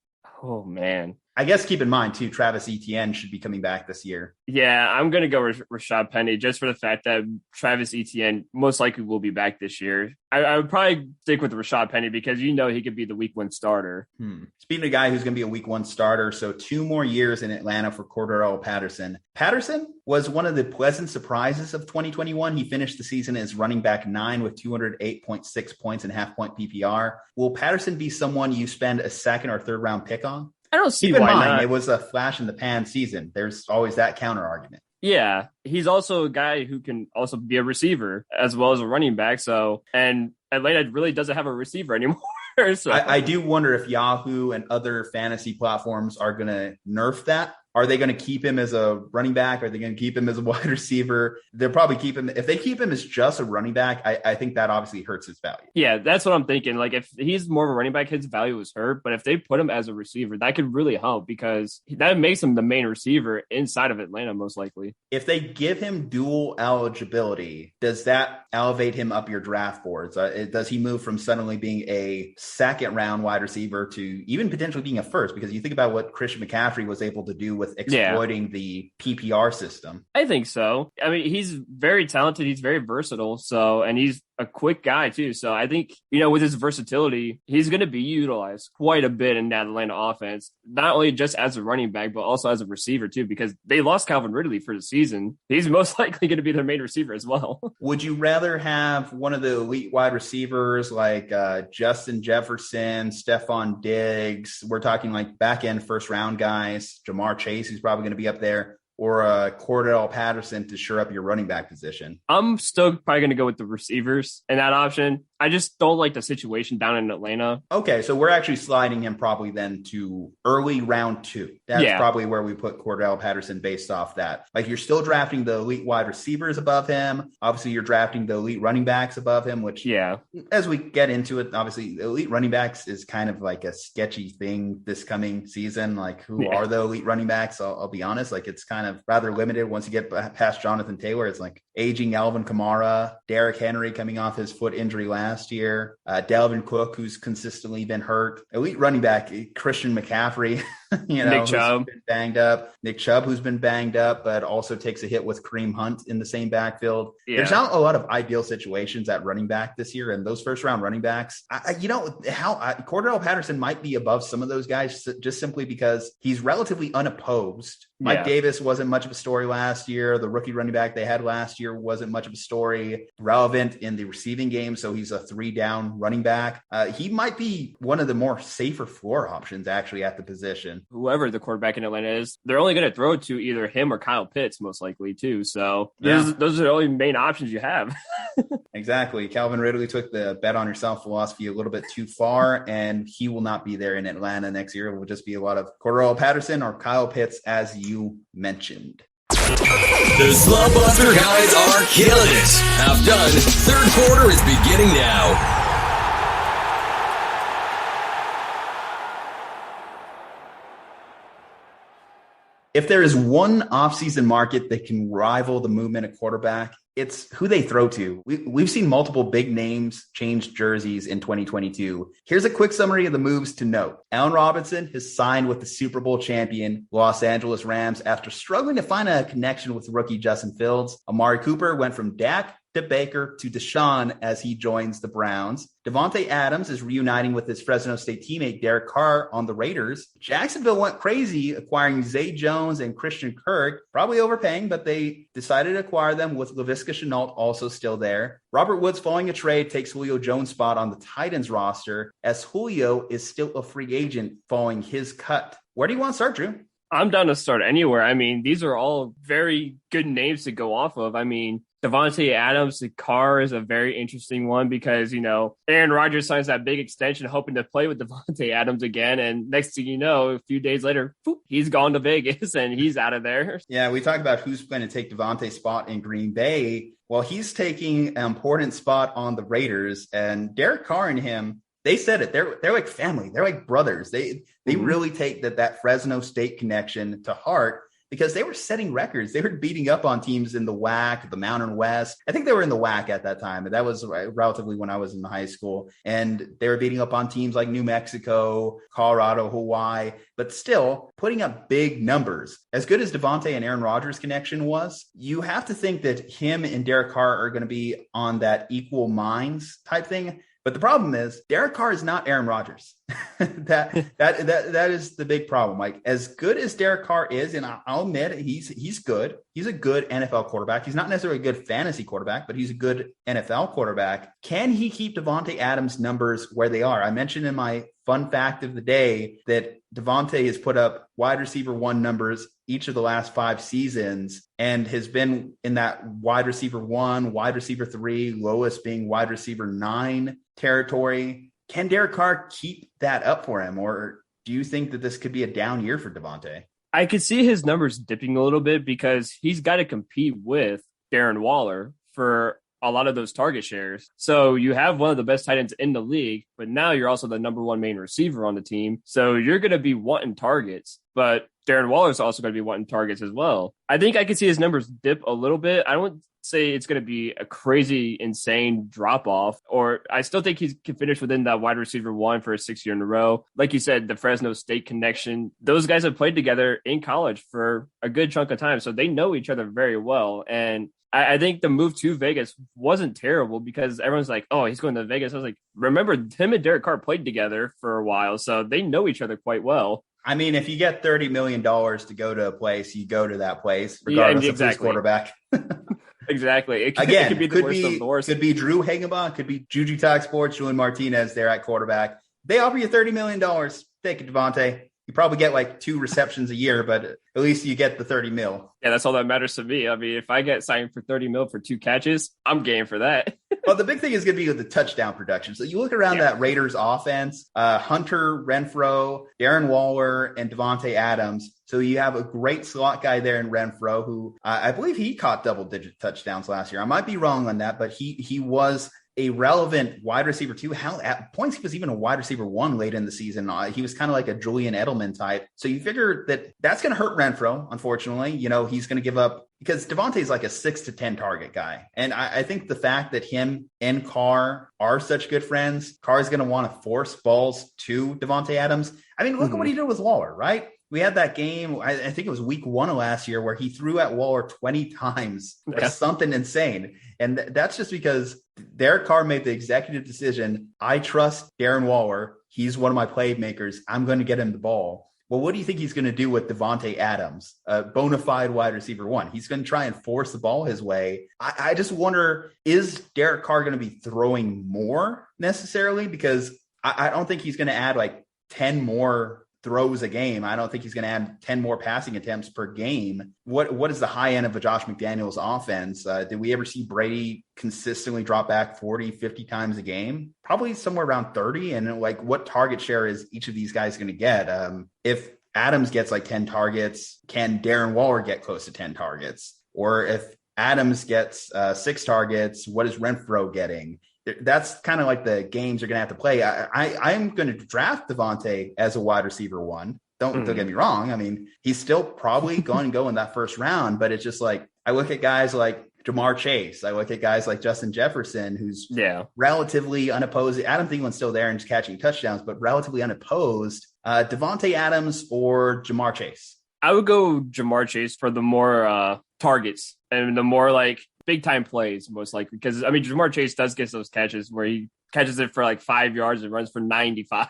Oh, man. I guess keep in mind, too, Travis Etienne should be coming back this year. Yeah, I'm going to go with Rashaad Penny just for the fact that Travis Etienne most likely will be back this year. I would probably stick with Rashaad Penny because he could be the week 1 starter. Speaking of a guy who's going to be a week 1 starter, so 2 more years in Atlanta for Cordarrelle Patterson. Patterson was one of the pleasant surprises of 2021. He finished the season as running back 9 with 208.6 points and half-point PPR. Will Patterson be someone you spend a 2nd or 3rd round pick on? I don't see why not. Keep in mind, not. It was a flash in the pan season. There's always that counter argument. Yeah, he's also a guy who can also be a receiver as well as a running back. So, and Atlanta really doesn't have a receiver anymore. So I do wonder if Yahoo and other fantasy platforms are going to nerf that. Are they going to keep him as a running back? Are they going to keep him as a wide receiver? They'll probably keep him. If they keep him as just a running back, I think that obviously hurts his value. Yeah, that's what I'm thinking. Like if he's more of a running back, his value is hurt. But if they put him as a receiver, that could really help because that makes him the main receiver inside of Atlanta, most likely. If they give him dual eligibility, does that elevate him up your draft boards? Does he move from suddenly being a 2nd round wide receiver to even potentially being a 1st? Because you think about what Christian McCaffrey was able to do with exploiting the PPR system. I think so. I mean, he's very talented. He's very versatile. So, and he's a quick guy too. So I think, with his versatility, he's going to be utilized quite a bit in that Atlanta offense, not only just as a running back, but also as a receiver too, because they lost Calvin Ridley for the season. He's most likely going to be their main receiver as well. Would you rather have one of the elite wide receivers like Justin Jefferson, Stephon Diggs? We're talking like back end 1st round guys, Jamar Chase, who's probably going to be up there, or Cordarrelle Patterson to shore up your running back position? I'm still probably going to go with the receivers in that option. I just don't like the situation down in Atlanta. Okay, so we're actually sliding him probably then to early round 2. That's probably where we put Cordarrelle Patterson based off that. Like, you're still drafting the elite wide receivers above him. Obviously, you're drafting the elite running backs above him, which, as we get into it, obviously, elite running backs is kind of like a sketchy thing this coming season. Like, who are the elite running backs? I'll be honest. Like, it's kind of rather limited once you get past Jonathan Taylor. It's like aging Alvin Kamara, Derrick Henry coming off his foot injury last year, Dalvin Cook, who's consistently been hurt, elite running back Christian McCaffrey, Nick Chubb, been banged up, Nick Chubb, who's been banged up, but also takes a hit with Kareem Hunt in the same backfield. There's not a lot of ideal situations at running back this year, and those first round running backs, Cordarrelle Patterson might be above some of those guys just simply because he's relatively unopposed. Mike Davis wasn't much of a story last year. The rookie running back they had last year wasn't much of a story. Relevant in the receiving game, so he's a 3-down running back. He might be one of the more safer floor options actually at the position. Whoever the quarterback in Atlanta is, they're only going to throw it to either him or Kyle Pitts, most likely too. So those are the only main options you have. Exactly. Calvin Ridley took the bet on yourself philosophy a little bit too far, and he will not be there in Atlanta next year. It will just be a lot of Cordarrelle Patterson or Kyle Pitts, as you mentioned. The Slumpbuster guys are killing it. Half done. Third quarter is beginning now. If there is one offseason market that can rival the movement of quarterback, it's who they throw to. We've seen multiple big names change jerseys in 2022. Here's a quick summary of the moves to note. Allen Robinson has signed with the Super Bowl champion Los Angeles Rams after struggling to find a connection with rookie Justin Fields. Amari Cooper went from Dak to Baker to Deshaun as he joins the Browns. Davante Adams is reuniting with his Fresno State teammate Derek Carr on the Raiders. Jacksonville went crazy acquiring Zay Jones and Christian Kirk, probably overpaying, but they decided to acquire them with Laviska Shenault also still there. Robert Woods, following a trade, takes Julio Jones' spot on the Titans roster as Julio is still a free agent following his cut. Where do you want to start, Drew? I'm down to start anywhere. I mean, these are all very good names to go off of. I mean, Davante Adams, the Carr is a very interesting one because, Aaron Rodgers signs that big extension hoping to play with Davante Adams again. And next thing you know, a few days later, he's gone to Vegas and he's out of there. Yeah, we talked about who's going to take Davante's spot in Green Bay. Well, he's taking an important spot on the Raiders, and Derek Carr and him, they said it. They're like family. They're like brothers. They really take that Fresno State connection to heart because they were setting records. They were beating up on teams in the WAC, the Mountain West. I think they were in the WAC at that time. That was relatively when I was in high school. And they were beating up on teams like New Mexico, Colorado, Hawaii, but still putting up big numbers. As good as Davante and Aaron Rodgers' connection was, you have to think that him and Derek Carr are going to be on that equal minds type thing. But the problem is Derek Carr is not Aaron Rodgers. that is the big problem. Like, as good as Derek Carr is, and I'll admit he's good. He's a good NFL quarterback. He's not necessarily a good fantasy quarterback, but he's a good NFL quarterback. Can he keep Davante Adams' numbers where they are? I mentioned in my fun fact of the day that Davante has put up wide receiver 1 numbers each of the last 5 seasons and has been in that wide receiver 1, wide receiver 3, lowest being wide receiver 9 territory. Can Derek Carr keep that up for him, or do you think that this could be a down year for Davante? I could see his numbers dipping a little bit because he's got to compete with Darren Waller for a lot of those target shares. So you have one of the best tight ends in the league, but now you're also the number 1 main receiver on the team. So you're going to be wanting targets, but Darren Waller is also going to be wanting targets as well. I think I could see his numbers dip a little bit. I don't say it's going to be a crazy, insane drop off, or I still think he can finish within that wide receiver 1 for a 6th year in a row. Like you said, the Fresno State connection, those guys have played together in college for a good chunk of time. So they know each other very well. And I think the move to Vegas wasn't terrible because everyone's like, oh, he's going to Vegas. I was like, remember, him and Derek Carr played together for a while, so they know each other quite well. I mean, if you get $30 million to go to a place, you go to that place, regardless of who's quarterback. Exactly. It could be the worst of the worst. Could be Drew Hagenbach, could be Juju Talk Sports, Julian Martinez there at quarterback. They offer you $30 million. Take it, Davante. You probably get like 2 receptions a year, but at least you get the 30 mil. Yeah, that's all that matters to me. I mean, if I get signed for 30 mil for 2 catches, I'm game for that. Well, the big thing is going to be with the touchdown production. So you look around that Raiders offense, Hunter Renfrow, Darren Waller, and Davante Adams. So you have a great slot guy there in Renfrow, who I believe he caught double-digit touchdowns last year. I might be wrong on that, but he was a relevant wide receiver too. Hell, at points he was even a wide receiver 1 late in the season. He was kind of like a Julian Edelman type. So you figure that's going to hurt Renfrow, unfortunately. He's going to give up, because Davante is like a 6 to 10 target guy. And I think the fact that him and Carr are such good friends, Carr is going to want to force balls to Davante Adams. I mean, look at what he did with Waller, right? We had that game, I think it was week 1 of last year, where he threw at Waller 20 times or something insane. And that's just because Derek Carr made the executive decision. I trust Darren Waller. He's one of my playmakers. I'm going to get him the ball. Well, what do you think he's going to do with Davante Adams, a bona fide wide receiver 1? He's going to try and force the ball his way. I just wonder, is Derek Carr going to be throwing more necessarily? Because I don't think he's going to add like 10 more throws a game. I don't think he's going to add 10 more passing attempts per game. What is the high end of a Josh McDaniels offense? Did we ever see Brady consistently drop back 40, 50 times a game? Probably somewhere around 30. And like, what target share is each of these guys going to get? If Adams gets like 10 targets, can Darren Waller get close to 10 targets? Or if Adams gets 6 targets, what is Renfrow getting? That's kind of like the games you're going to have to play. I'm going to draft Davante as a wide receiver 1. Don't get me wrong. I mean, he's still probably going to go in that first round, but it's just like, I look at guys like Jamar Chase. I look at guys like Justin Jefferson, who's relatively unopposed. Adam Thielen's still there and just catching touchdowns, but relatively unopposed. Davante Adams or Jamar Chase? I would go Jamar Chase for the more targets and the more like big time plays, most likely, because I mean Jamar Chase does get those catches where he catches it for like 5 yards and runs for 95.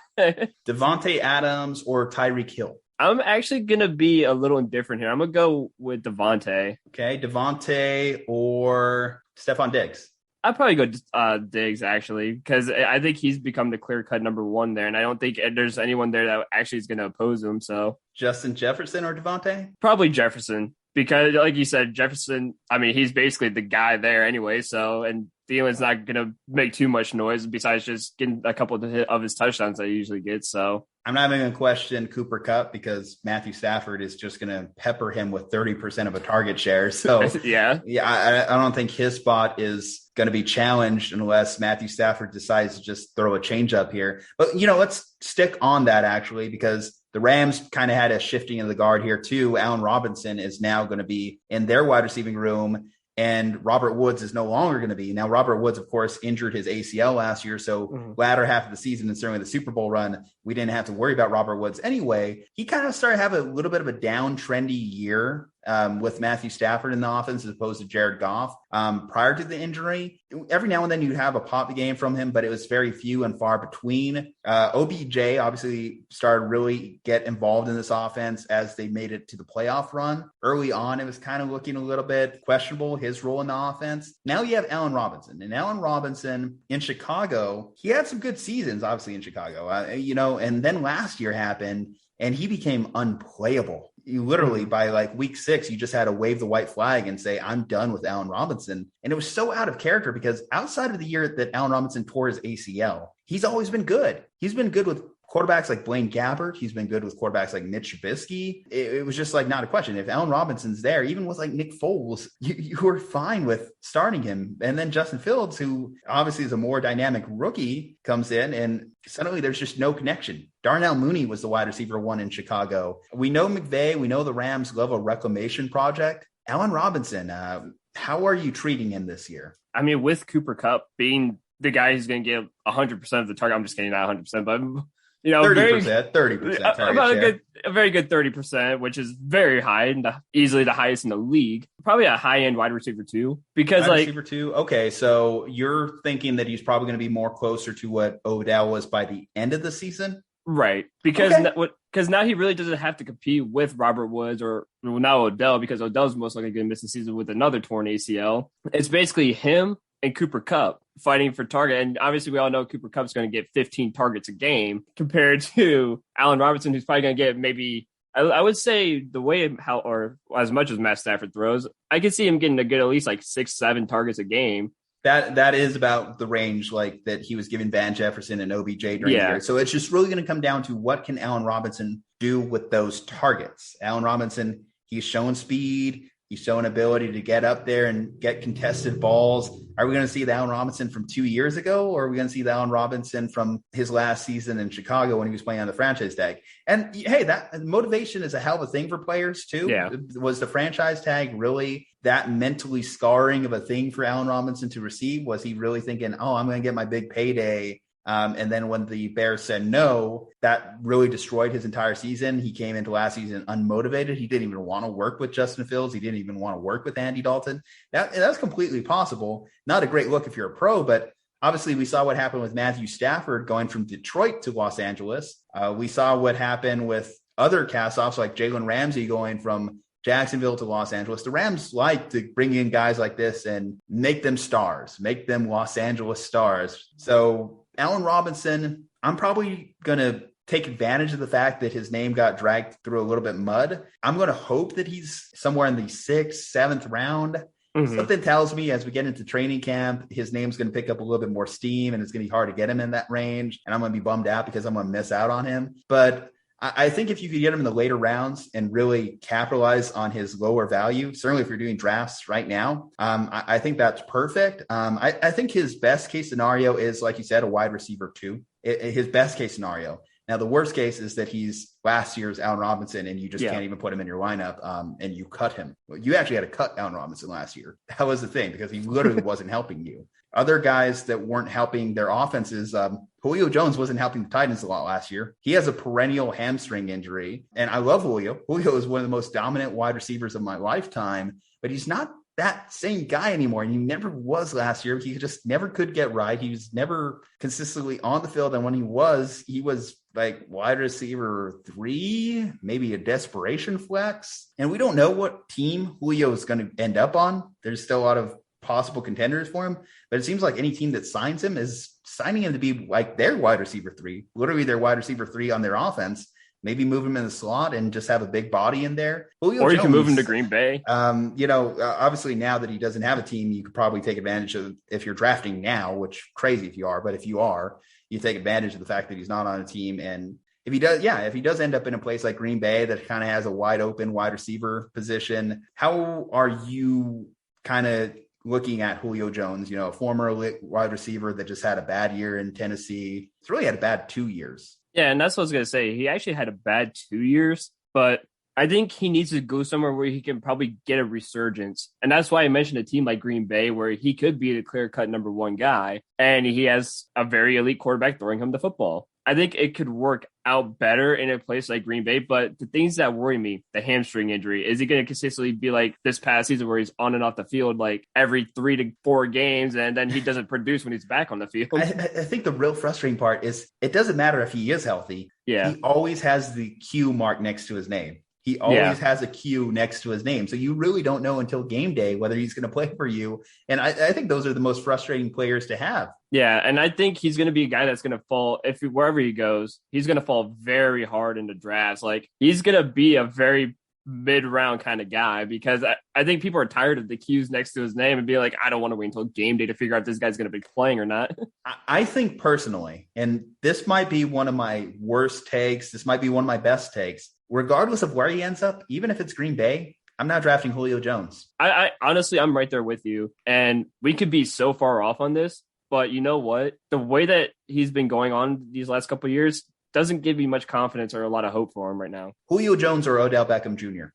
Davante Adams or Tyreek Hill? I'm actually gonna be a little indifferent here. I'm gonna go with Davante. Okay, Davante or Stephon Diggs? I'd probably go Diggs, actually, because I think he's become the clear-cut number 1 there, and I don't think there's anyone there that actually is going to oppose him. So Justin Jefferson or Davante? Probably Jefferson, because like you said, Jefferson, I mean, he's basically the guy there anyway. So, and Thielen's not going to make too much noise besides just getting a couple of his touchdowns that he usually gets. So I'm not even going to question Cooper Kupp, because Matthew Stafford is just going to pepper him with 30% of a target share. So I don't think his spot is going to be challenged unless Matthew Stafford decides to just throw a change up here. But, let's stick on that actually, because the Rams kind of had a shifting of the guard here too. Allen Robinson is now going to be in their wide receiving room, and Robert Woods is no longer going to be. Now, Robert Woods, of course, injured his ACL last year. So latter half of the season, and certainly the Super Bowl run, we didn't have to worry about Robert Woods anyway. He kind of started to have a little bit of a down-trendy year with Matthew Stafford in the offense as opposed to Jared Goff. Prior to the injury, every now and then you'd have a pop game from him, but it was very few and far between. OBJ obviously started really get involved in this offense as they made it to the playoff run. Early on, it was kind of looking a little bit questionable, his role in the offense. Now you have Allen Robinson, and Allen Robinson in Chicago, he had some good seasons, obviously in Chicago, and then last year happened and he became unplayable. You literally by like week 6, you just had to wave the white flag and say, I'm done with Allen Robinson. And it was so out of character, because outside of the year that Allen Robinson tore his ACL, he's always been good. He's been good with quarterbacks like Blaine Gabbert. He's been good with quarterbacks like Mitch Trubisky. It was just like not a question. If Allen Robinson's there, even with like Nick Foles, you were fine with starting him. And then Justin Fields, who obviously is a more dynamic rookie, comes in and suddenly there's just no connection. Darnell Mooney was the wide receiver 1 in Chicago. We know McVay, we know the Rams love a reclamation project. Allen Robinson, how are you treating him this year? I mean, with Cooper Kupp being the guy who's going to get 100% of the target, I'm just kidding, not 100%, but 30%, about a very good 30%, which is very high and easily the highest in the league. Probably a high end wide receiver 2, because receiver 2. Okay, so you're thinking that he's probably going to be more closer to what Odell was by the end of the season, right? Because now he really doesn't have to compete with Robert Woods or now Odell, because Odell's most likely going to miss the season with another torn ACL. It's basically him and Cooper Kupp. fighting for target. And obviously we all know Cooper Kupp's going to get 15 targets a game compared to Allen Robinson, who's probably going to get maybe, I would say the way how, or as much as Matt Stafford throws, I could see him getting a good, at least like 6-7 targets a game. That is about the range like that he was giving Van Jefferson and OBJ during the year. So it's just really going to come down to what can Allen Robinson do with those targets. Allen Robinson, he's showing speed. He's showing ability to get up there and get contested balls. Are we going to see the Allen Robinson from 2 years ago, or are we going to see the Allen Robinson from his last season in Chicago when he was playing on the franchise tag? And hey, that motivation is a hell of a thing for players too. Yeah. Was the franchise tag really that mentally scarring of a thing for Allen Robinson to receive? Was he really thinking, oh, I'm going to get my big payday? And then when the Bears said no, that really destroyed his entire season. He came into last season unmotivated. He didn't even want to work with Justin Fields. He didn't even want to work with Andy Dalton. That's completely possible. Not a great look if you're a pro, but obviously we saw what happened with Matthew Stafford going from Detroit to Los Angeles. We saw what happened with other cast-offs like Jalen Ramsey going from Jacksonville to Los Angeles. The Rams like to bring in guys like this and make them stars, make them Los Angeles stars. So Allen Robinson, I'm probably going to take advantage of the fact that his name got dragged through a little bit mud. I'm going to hope that he's somewhere in the 6th, 7th round. Mm-hmm. Something tells me as we get into training camp, his name's going to pick up a little bit more steam and it's going to be hard to get him in that range. And I'm going to be bummed out because I'm going to miss out on him. But I think if you could get him in the later rounds and really capitalize on his lower value, certainly if you're doing drafts right now, I think that's perfect. I think his best case scenario is, like you said, a wide receiver 2. His best case scenario. Now, the worst case is that he's last year's Allen Robinson and you just can't even put him in your lineup and you cut him. You actually had to cut Allen Robinson last year. That was the thing because he literally wasn't helping you. Other guys that weren't helping their offenses, Julio Jones wasn't helping the Titans a lot last year. He has a perennial hamstring injury. And I love Julio. Julio is one of the most dominant wide receivers of my lifetime, but he's not that same guy anymore. And he never was last year. He just never could get right. He was never consistently on the field. And when he was like wide receiver 3, maybe a desperation flex. And we don't know what team Julio is going to end up on. There's still a lot of possible contenders for him, but it seems like any team that signs him is signing him to be like their wide receiver 3, literally their wide receiver 3 on their offense. Maybe move him in the slot and just have a big body in there. Julio or you Jones, can move him to Green Bay. Obviously now that he doesn't have a team, you could probably take advantage of, if you're drafting now, which crazy if you are, but if you are, you take advantage of the fact that he's not on a team. And if he does end up in a place like Green Bay that kind of has a wide open wide receiver position, how are you kind of looking at Julio Jones, a former wide receiver that just had a bad year in Tennessee? It's really had a bad 2 years. Yeah, and that's what I was going to say. He actually had a bad 2 years, but I think he needs to go somewhere where he can probably get a resurgence. And that's why I mentioned a team like Green Bay where he could be the clear-cut number 1 guy, and he has a very elite quarterback throwing him the football. I think it could work out better in a place like Green Bay, but the things that worry me, the hamstring injury, is he going to consistently be like this past season where he's on and off the field like every 3 to 4 games and then he doesn't produce when he's back on the field? I think the real frustrating part is it doesn't matter if he is healthy. Yeah. He always has the Q mark next to his name. He always has a Q next to his name. So you really don't know until game day whether he's going to play for you. And I think those are the most frustrating players to have. Yeah, and I think he's going to be a guy that's going to fall, wherever he goes, he's going to fall very hard into drafts. Like, he's going to be a very mid-round kind of guy because I think people are tired of the Q's next to his name and be like, I don't want to wait until game day to figure out if this guy's going to be playing or not. I think personally, and this might be one of my worst takes, this might be one of my best takes, regardless of where he ends up, even if it's Green Bay, I'm not drafting Julio Jones. I honestly, I'm right there with you. And we could be so far off on this, but you know what? The way that he's been going on these last couple of years doesn't give me much confidence or a lot of hope for him right now. Julio Jones or Odell Beckham Jr.?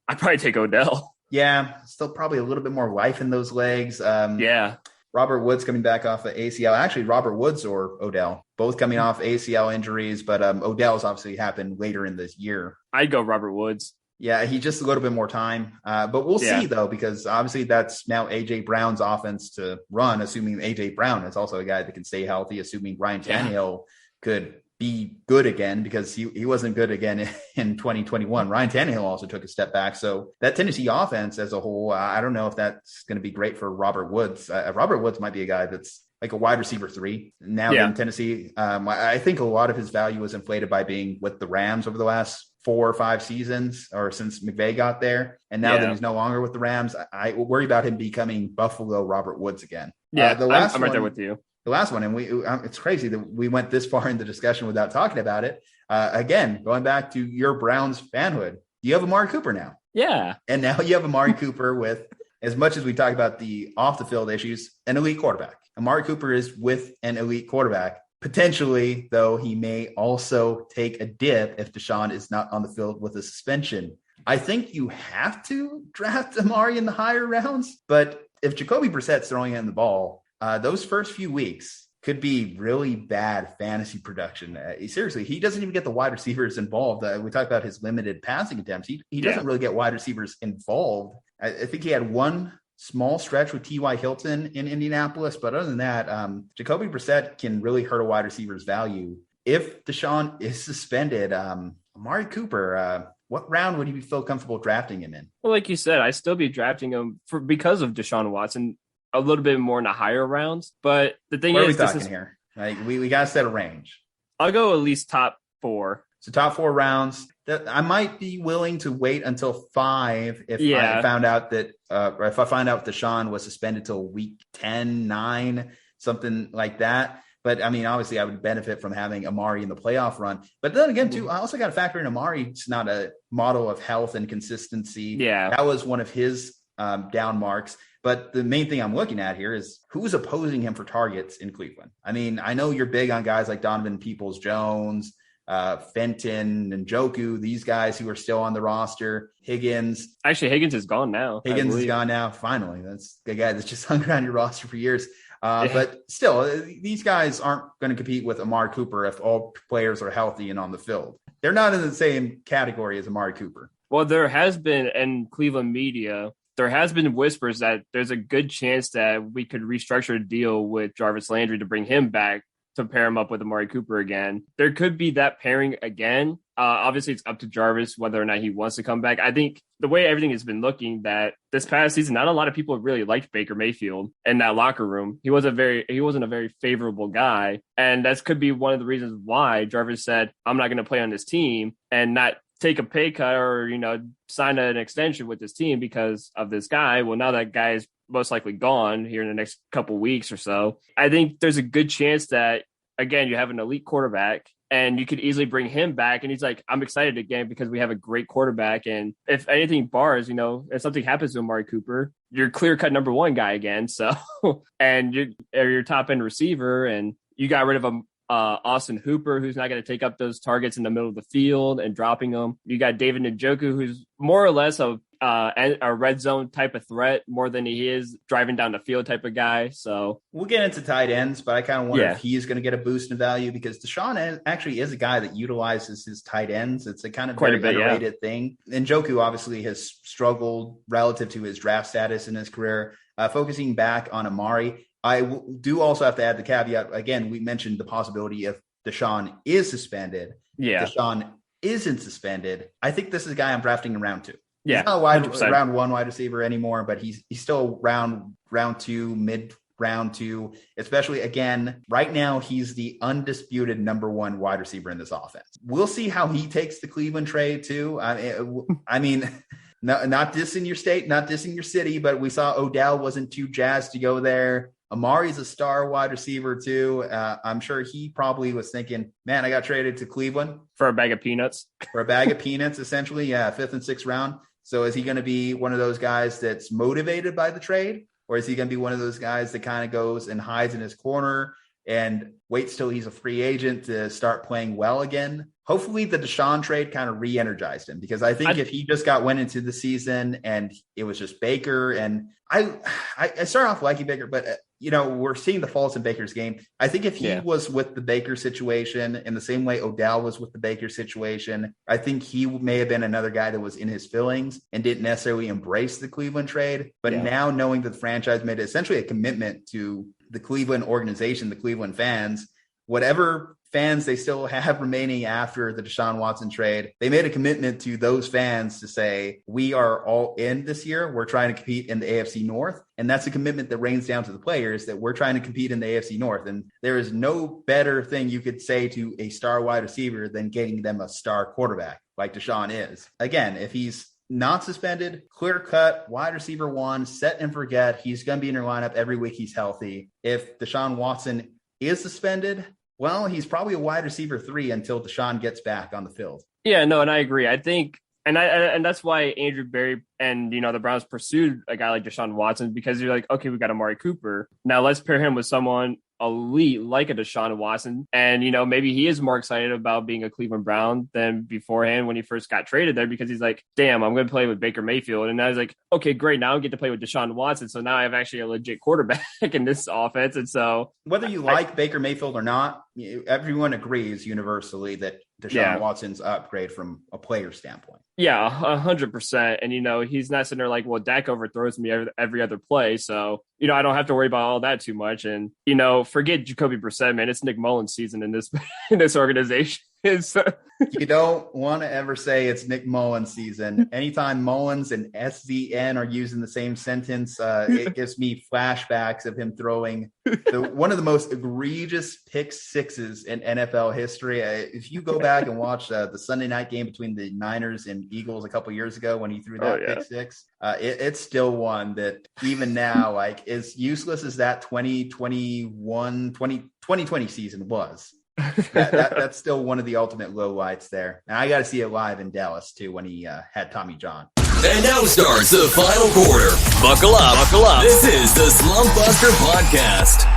I'd probably take Odell. Yeah, still probably a little bit more life in those legs. Yeah. Robert Woods coming back off of ACL. Actually, Robert Woods or Odell, both coming off ACL injuries, but Odell's obviously happened later in this year. I'd go Robert Woods. Yeah, he just a little bit more time. But we'll see, though, because obviously that's now A.J. Brown's offense to run, assuming A.J. Brown is also a guy that can stay healthy, assuming Ryan Tannehill could be good again, because he wasn't good again in 2021. Ryan Tannehill also took a step back. So that Tennessee offense as a whole, I don't know if that's going to be great for Robert Woods. Robert Woods might be a guy that's like a wide receiver 3 now in Tennessee. I think a lot of his value was inflated by being with the Rams over the last 4 or 5 seasons, or since McVay got there. And now that he's no longer with the Rams, I worry about him becoming Buffalo Robert Woods again. Yeah, I'm right there with you. The last one, and it's crazy that we went this far in the discussion without talking about it. Again, going back to your Browns fanhood, you have Amari Cooper now. Yeah. And now you have Amari Cooper with, as much as we talk about the off the field issues, an elite quarterback. Amari Cooper is with an elite quarterback. Potentially, though, he may also take a dip if Deshaun is not on the field with a suspension. I think you have to draft Amari in the higher rounds, but if Jacoby Brissett's throwing in the ball, those first few weeks could be really bad fantasy production. Seriously, he doesn't even get the wide receivers involved. We talked about his limited passing attempts. He doesn't really get wide receivers involved. I think he had one small stretch with T.Y. Hilton in Indianapolis, but other than that, Jacoby Brissett can really hurt a wide receiver's value. If Deshaun is suspended, Amari Cooper, what round would you feel comfortable drafting him in? Well, like you said, I'd still be drafting him because of Deshaun Watson a little bit more in the higher rounds. But the thing is, this is here. Like, we got to set a range. I'll go at least top 4. So top 4 rounds. I might be willing to wait until 5 if I found out that, if I find out Deshaun was suspended till week 10, 9, something like that. But I mean, obviously I would benefit from having Amari in the playoff run. But then again, too, I also got to factor in Amari's not a model of health and consistency. Yeah. That was one of his down marks. But the main thing I'm looking at here is who's opposing him for targets in Cleveland. I mean, I know you're big on guys like Donovan Peoples-Jones, Fenton and Njoku, these guys who are still on the roster. Higgins. Actually, Higgins is gone now. Higgins is gone now. Finally, that's a guy that's just hung around your roster for years. But still, these guys aren't going to compete with Amari Cooper if all players are healthy and on the field. They're not in the same category as Amari Cooper. Well, there has been in Cleveland media, there has been whispers that there's a good chance that we could restructure a deal with Jarvis Landry to bring him back to pair him up with Amari Cooper again. There could be that pairing again. Obviously, it's up to Jarvis whether or not he wants to come back. I think the way everything has been looking, that this past season, not a lot of people really liked Baker Mayfield in that locker room. He wasn't a very favorable guy, and that could be one of the reasons why Jarvis said, "I'm not going to play on this team," and not take a pay cut or sign an extension with this team because of this guy. Well, now that guy is most likely gone here in the next couple weeks or so. I think there's a good chance that, again, you have an elite quarterback and you could easily bring him back. And he's like, I'm excited again because we have a great quarterback. And if anything bars, if something happens to Amari Cooper, you're clear-cut number 1 guy again. So, and you're your top-end receiver, and you got rid of Austin Hooper, who's not going to take up those targets in the middle of the field and dropping them. You got David Njoku, who's more or less a red zone type of threat more than he is driving down the field type of guy. So we'll get into tight ends, but I kind of wonder if he's going to get a boost in value, because Deshaun actually is a guy that utilizes his tight ends. It's a kind of very underrated thing. And Njoku obviously has struggled relative to his draft status in his career. Focusing back on Amari, I do also have to add the caveat. Again, we mentioned the possibility if Deshaun is suspended. Yeah. Deshaun isn't suspended. I think this is a guy I'm drafting in round 2. Yeah. He's not round 1 wide receiver anymore, but he's still round 2, mid round 2, especially again, right now, he's the undisputed number 1 wide receiver in this offense. We'll see how he takes the Cleveland trade too. I mean, not dissing your state, not dissing your city, but we saw Odell wasn't too jazzed to go there. Amari's a star wide receiver too. I'm sure he probably was thinking, man, I got traded to Cleveland. For a bag of peanuts. For a bag of peanuts, essentially. Yeah, 5th and 6th round. So is he going to be one of those guys that's motivated by the trade? Or is he going to be one of those guys that kind of goes and hides in his corner and waits till he's a free agent to start playing well again? Hopefully the Deshaun trade kind of re-energized him, because I think if he just went into the season and it was just Baker, and I started off liking Baker, but we're seeing the faults in Baker's game. I think if he was with the Baker situation in the same way Odell was with the Baker situation, I think he may have been another guy that was in his feelings and didn't necessarily embrace the Cleveland trade. But now, knowing that the franchise made essentially a commitment to the Cleveland organization, the Cleveland fans, whatever fans they still have remaining after the Deshaun Watson trade, they made a commitment to those fans to say, we are all in this year. We're trying to compete in the AFC North. And that's a commitment that rains down to the players that we're trying to compete in the AFC North. And there is no better thing you could say to a star wide receiver than getting them a star quarterback like Deshaun is. Again, if he's not suspended, clear cut, wide receiver one, set and forget. He's going to be in your lineup every week he's healthy. If Deshaun Watson is suspended, well, he's probably a wide receiver 3 until Deshaun gets back on the field. Yeah, no, and I agree. I think, and that's why Andrew Berry and, the Browns pursued a guy like Deshaun Watson, because you're like, okay, we got Amari Cooper. Now let's pair him with someone elite like a Deshaun Watson. And, maybe he is more excited about being a Cleveland Brown than beforehand when he first got traded there, because he's like, damn, I'm going to play with Baker Mayfield. And I was like, okay, great. Now I get to play with Deshaun Watson. So now I have actually a legit quarterback in this offense. And so whether you like Baker Mayfield or not, everyone agrees universally that Deshaun Watson's upgrade from a player standpoint. Yeah, 100%. And, he's not sitting there like, well, Dak overthrows me every other play. So, I don't have to worry about all that too much. And, forget Jacoby Brissett, man. It's Nick Mullins season in this organization. You don't want to ever say it's Nick Mullins season. Anytime Mullins and SZN are used in the same sentence, it gives me flashbacks of him throwing one of the most egregious pick sixes in NFL history. If you go back and watch the Sunday night game between the Niners and Eagles a couple years ago when he threw that pick six, it's still one that even now, like, as useless as that 2020 season was. That's still one of the ultimate lowlights there. And I got to see it live in Dallas, too, when he had Tommy John. And now starts the final quarter. Buckle up. This is the Slumpbuster Podcast.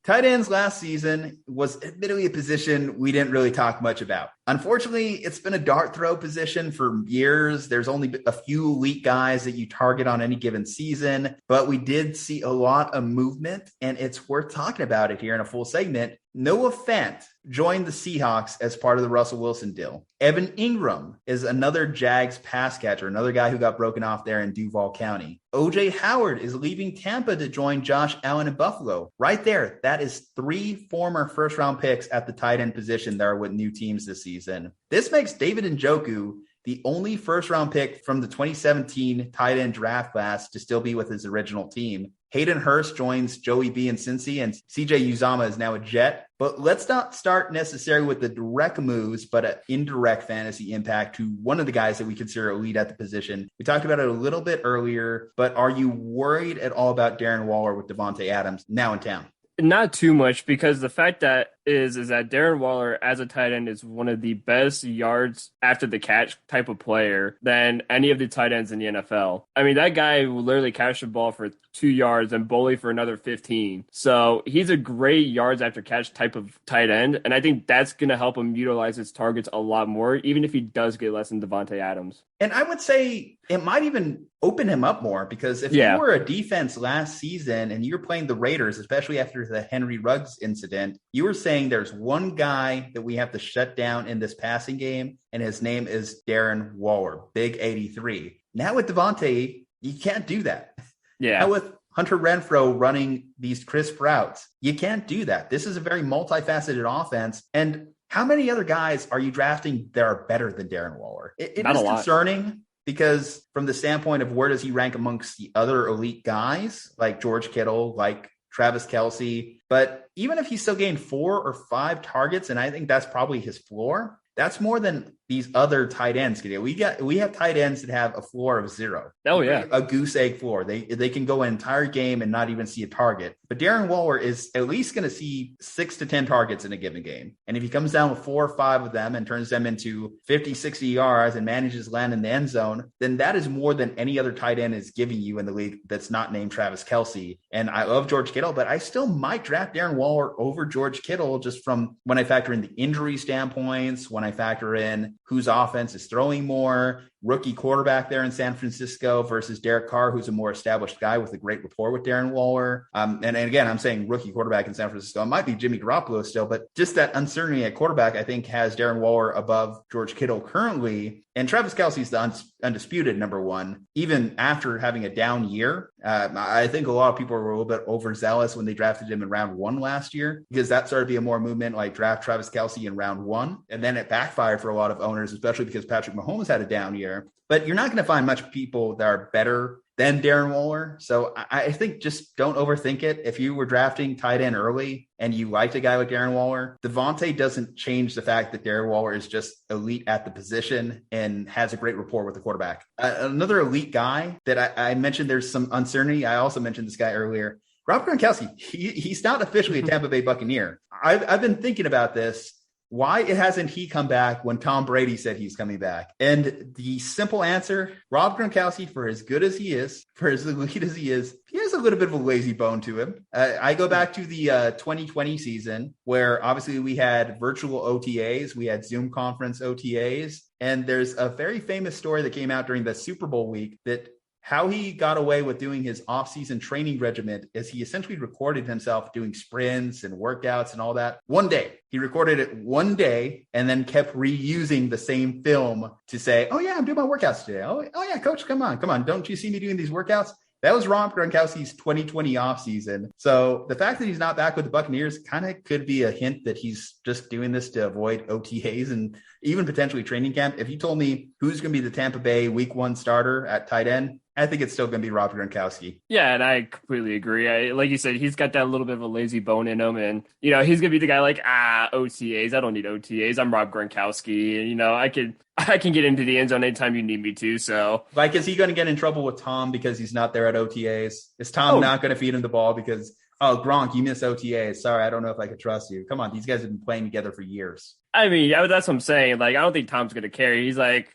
Tight ends last season was admittedly a position we didn't really talk much about. Unfortunately, it's been a dart throw position for years. There's only a few elite guys that you target on any given season, but we did see a lot of movement, and it's worth talking about it here in a full segment. Noah Fant joined the Seahawks as part of the Russell Wilson deal. Evan Engram is another Jags pass catcher, another guy who got broken off there in Duval County. O.J. Howard is leaving Tampa to join Josh Allen in Buffalo. Right there, that is 3 former first-round picks at the tight end position that are with new teams this season. This makes David Njoku the only first-round pick from the 2017 tight end draft class to still be with his original team. Hayden Hurst joins Joey B in Cincy, and CJ Uzomah is now a Jet. But let's not start necessarily with the direct moves, but an indirect fantasy impact to one of the guys that we consider elite at the position. We talked about it a little bit earlier, but are you worried at all about Darren Waller with Davante Adams now in town? Not too much, because the fact that is that Darren Waller as a tight end is one of the best yards after the catch type of player than any of the tight ends in the NFL. I mean, that guy will literally catch the ball for 2 yards and bully for another 15. So he's a great yards after catch type of tight end. And I think that's going to help him utilize his targets a lot more, even if he does get less than Davante Adams. And I would say it might even open him up more, because if you were a defense last season and you're playing the Raiders, especially after the Henry Ruggs incident, you were saying there's one guy that we have to shut down in this passing game, and his name is Darren Waller, Big 83. Now with Davante, you can't do that. Yeah. Now with Hunter Renfrow running these crisp routes, you can't do that. This is a very multifaceted offense. And how many other guys are you drafting that are better than Darren Waller? It is concerning, because from the standpoint of where does he rank amongst the other elite guys like George Kittle, like Travis Kelce. But even if he still gained 4 or 5 targets, and I think that's probably his floor, that's more than these other tight ends can do. We have tight ends that have a floor of 0. Oh yeah, a goose egg floor. They can go an entire game and not even see a target. But Darren Waller is at least going to see 6 to 10 targets in a given game. And if he comes down with 4 or 5 of them and turns them into 50, 60 yards and manages to land in the end zone, then that is more than any other tight end is giving you in the league that's not named Travis Kelce. And I love George Kittle, but I still might draft Darren Waller over George Kittle, just from when I factor in the injury standpoints, when I factor in whose offense is throwing more. rookie quarterback there in San Francisco versus Derek Carr, who's a more established guy with a great rapport with Darren Waller. And again, I'm saying rookie quarterback in San Francisco. It might be Jimmy Garoppolo still, but just that uncertainty at quarterback, I think, has Darren Waller above George Kittle currently. And Travis Kelce's the undisputed number one, even after having a down year. I think a lot of people were a little bit overzealous when they drafted him in round 1 last year, because that started to be a more movement, like draft Travis Kelce in round 1. And then it backfired for a lot of owners, especially because Patrick Mahomes had a down year. But you're not going to find much people that are better than Darren Waller. So I think just don't overthink it. If you were drafting tight end early and you liked a guy like Darren Waller, Davante doesn't change the fact that Darren Waller is just elite at the position and has a great rapport with the quarterback. Another elite guy that I mentioned, there's some uncertainty. I also mentioned this guy earlier. Rob Gronkowski, he's not officially a Tampa Bay Buccaneer. I've been thinking about this. Why hasn't he come back when Tom Brady said he's coming back? And the simple answer, Rob Gronkowski, for as good as he is, for as elite as he is, he has a little bit of a lazy bone to him. I go back to the 2020 season where obviously we had virtual OTAs. We had Zoom conference OTAs. And there's a very famous story that came out during the Super Bowl week that how he got away with doing his off-season training regimen is he essentially recorded himself doing sprints and workouts and all that one day. He recorded it one day and then kept reusing the same film to say, oh yeah, I'm doing my workouts today. Oh yeah, coach, come on. Don't you see me doing these workouts? That was Rob Gronkowski's 2020 offseason. So the fact that he's not back with the Buccaneers kind of could be a hint that he's just doing this to avoid OTAs and even potentially training camp. If you told me who's going to be the Tampa Bay week 1 starter at tight end, I think it's still going to be Rob Gronkowski. Yeah, and I completely agree. Like you said, he's got that little bit of a lazy bone in him. And, he's going to be the guy like, OTAs. I don't need OTAs. I'm Rob Gronkowski. And, I can get into the end zone anytime you need me to. So, like, is he going to get in trouble with Tom because he's not there at OTAs? Is Tom not going to feed him the ball because, Gronk, you miss OTAs. Sorry, I don't know if I could trust you. Come on, these guys have been playing together for years. I mean, that's what I'm saying. Like, I don't think Tom's going to care. He's like,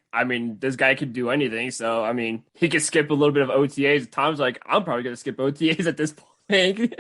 this guy could do anything. So, he could skip a little bit of OTAs. Tom's like, I'm probably going to skip OTAs at this point.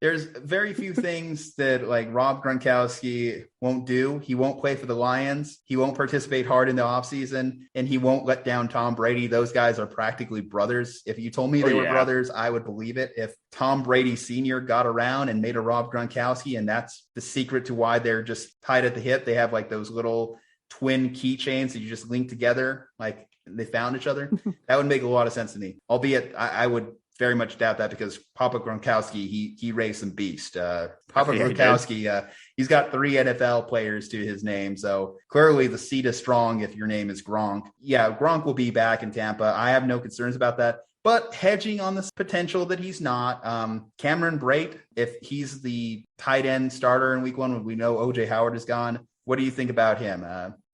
There's very few things that like Rob Gronkowski won't do. He won't play for the Lions. He won't participate hard in the offseason, and he won't let down Tom Brady. Those guys are practically brothers. If you told me they were brothers, I would believe it. If Tom Brady Sr. got around and made a Rob Gronkowski, and that's the secret to why they're just tied at the hip. They have like those little twin keychains that you just link together, like they found each other. That would make a lot of sense to me. Albeit I would very much doubt that because Papa Gronkowski, he raised some beast. Papa Gronkowski, he's got 3 NFL players to his name. So clearly the seed is strong if your name is Gronk. Yeah, Gronk will be back in Tampa. I have no concerns about that. But hedging on the potential that he's not, Cameron Brate, if he's the tight end starter in week 1, when we know OJ Howard is gone, what do you think about him?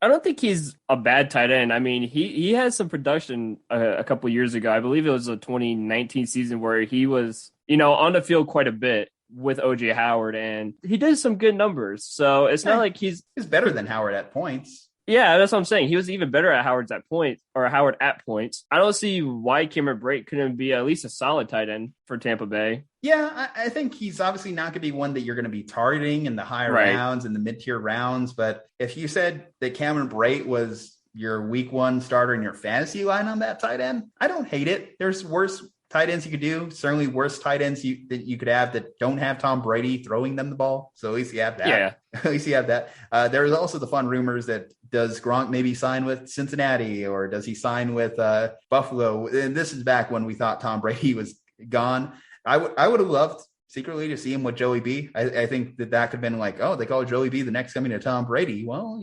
I don't think he's a bad tight end. He had some production a couple years ago. I believe it was a 2019 season where he was, on the field quite a bit with OJ Howard, and he did some good numbers. So it's not like he's better than Howard at points. Yeah, that's what I'm saying. He was even better at Howard at points. I don't see why Cameron Brate couldn't be at least a solid tight end for Tampa Bay. Yeah, I think he's obviously not going to be one that you're going to be targeting in the higher rounds and the mid-tier rounds. But if you said that Cameron Brate was your week 1 starter in your fantasy line on that tight end, I don't hate it. There's worse tight ends you could do, certainly worse tight ends that you could have that don't have Tom Brady throwing them the ball. So at least you have that. Yeah. At least you have that. There's also the fun rumors that does Gronk maybe sign with Cincinnati, or does he sign with Buffalo? And this is back when we thought Tom Brady was gone. I would have loved secretly to see him with Joey B. I think that could have been like, oh, they call Joey B the next coming to Tom Brady. Well,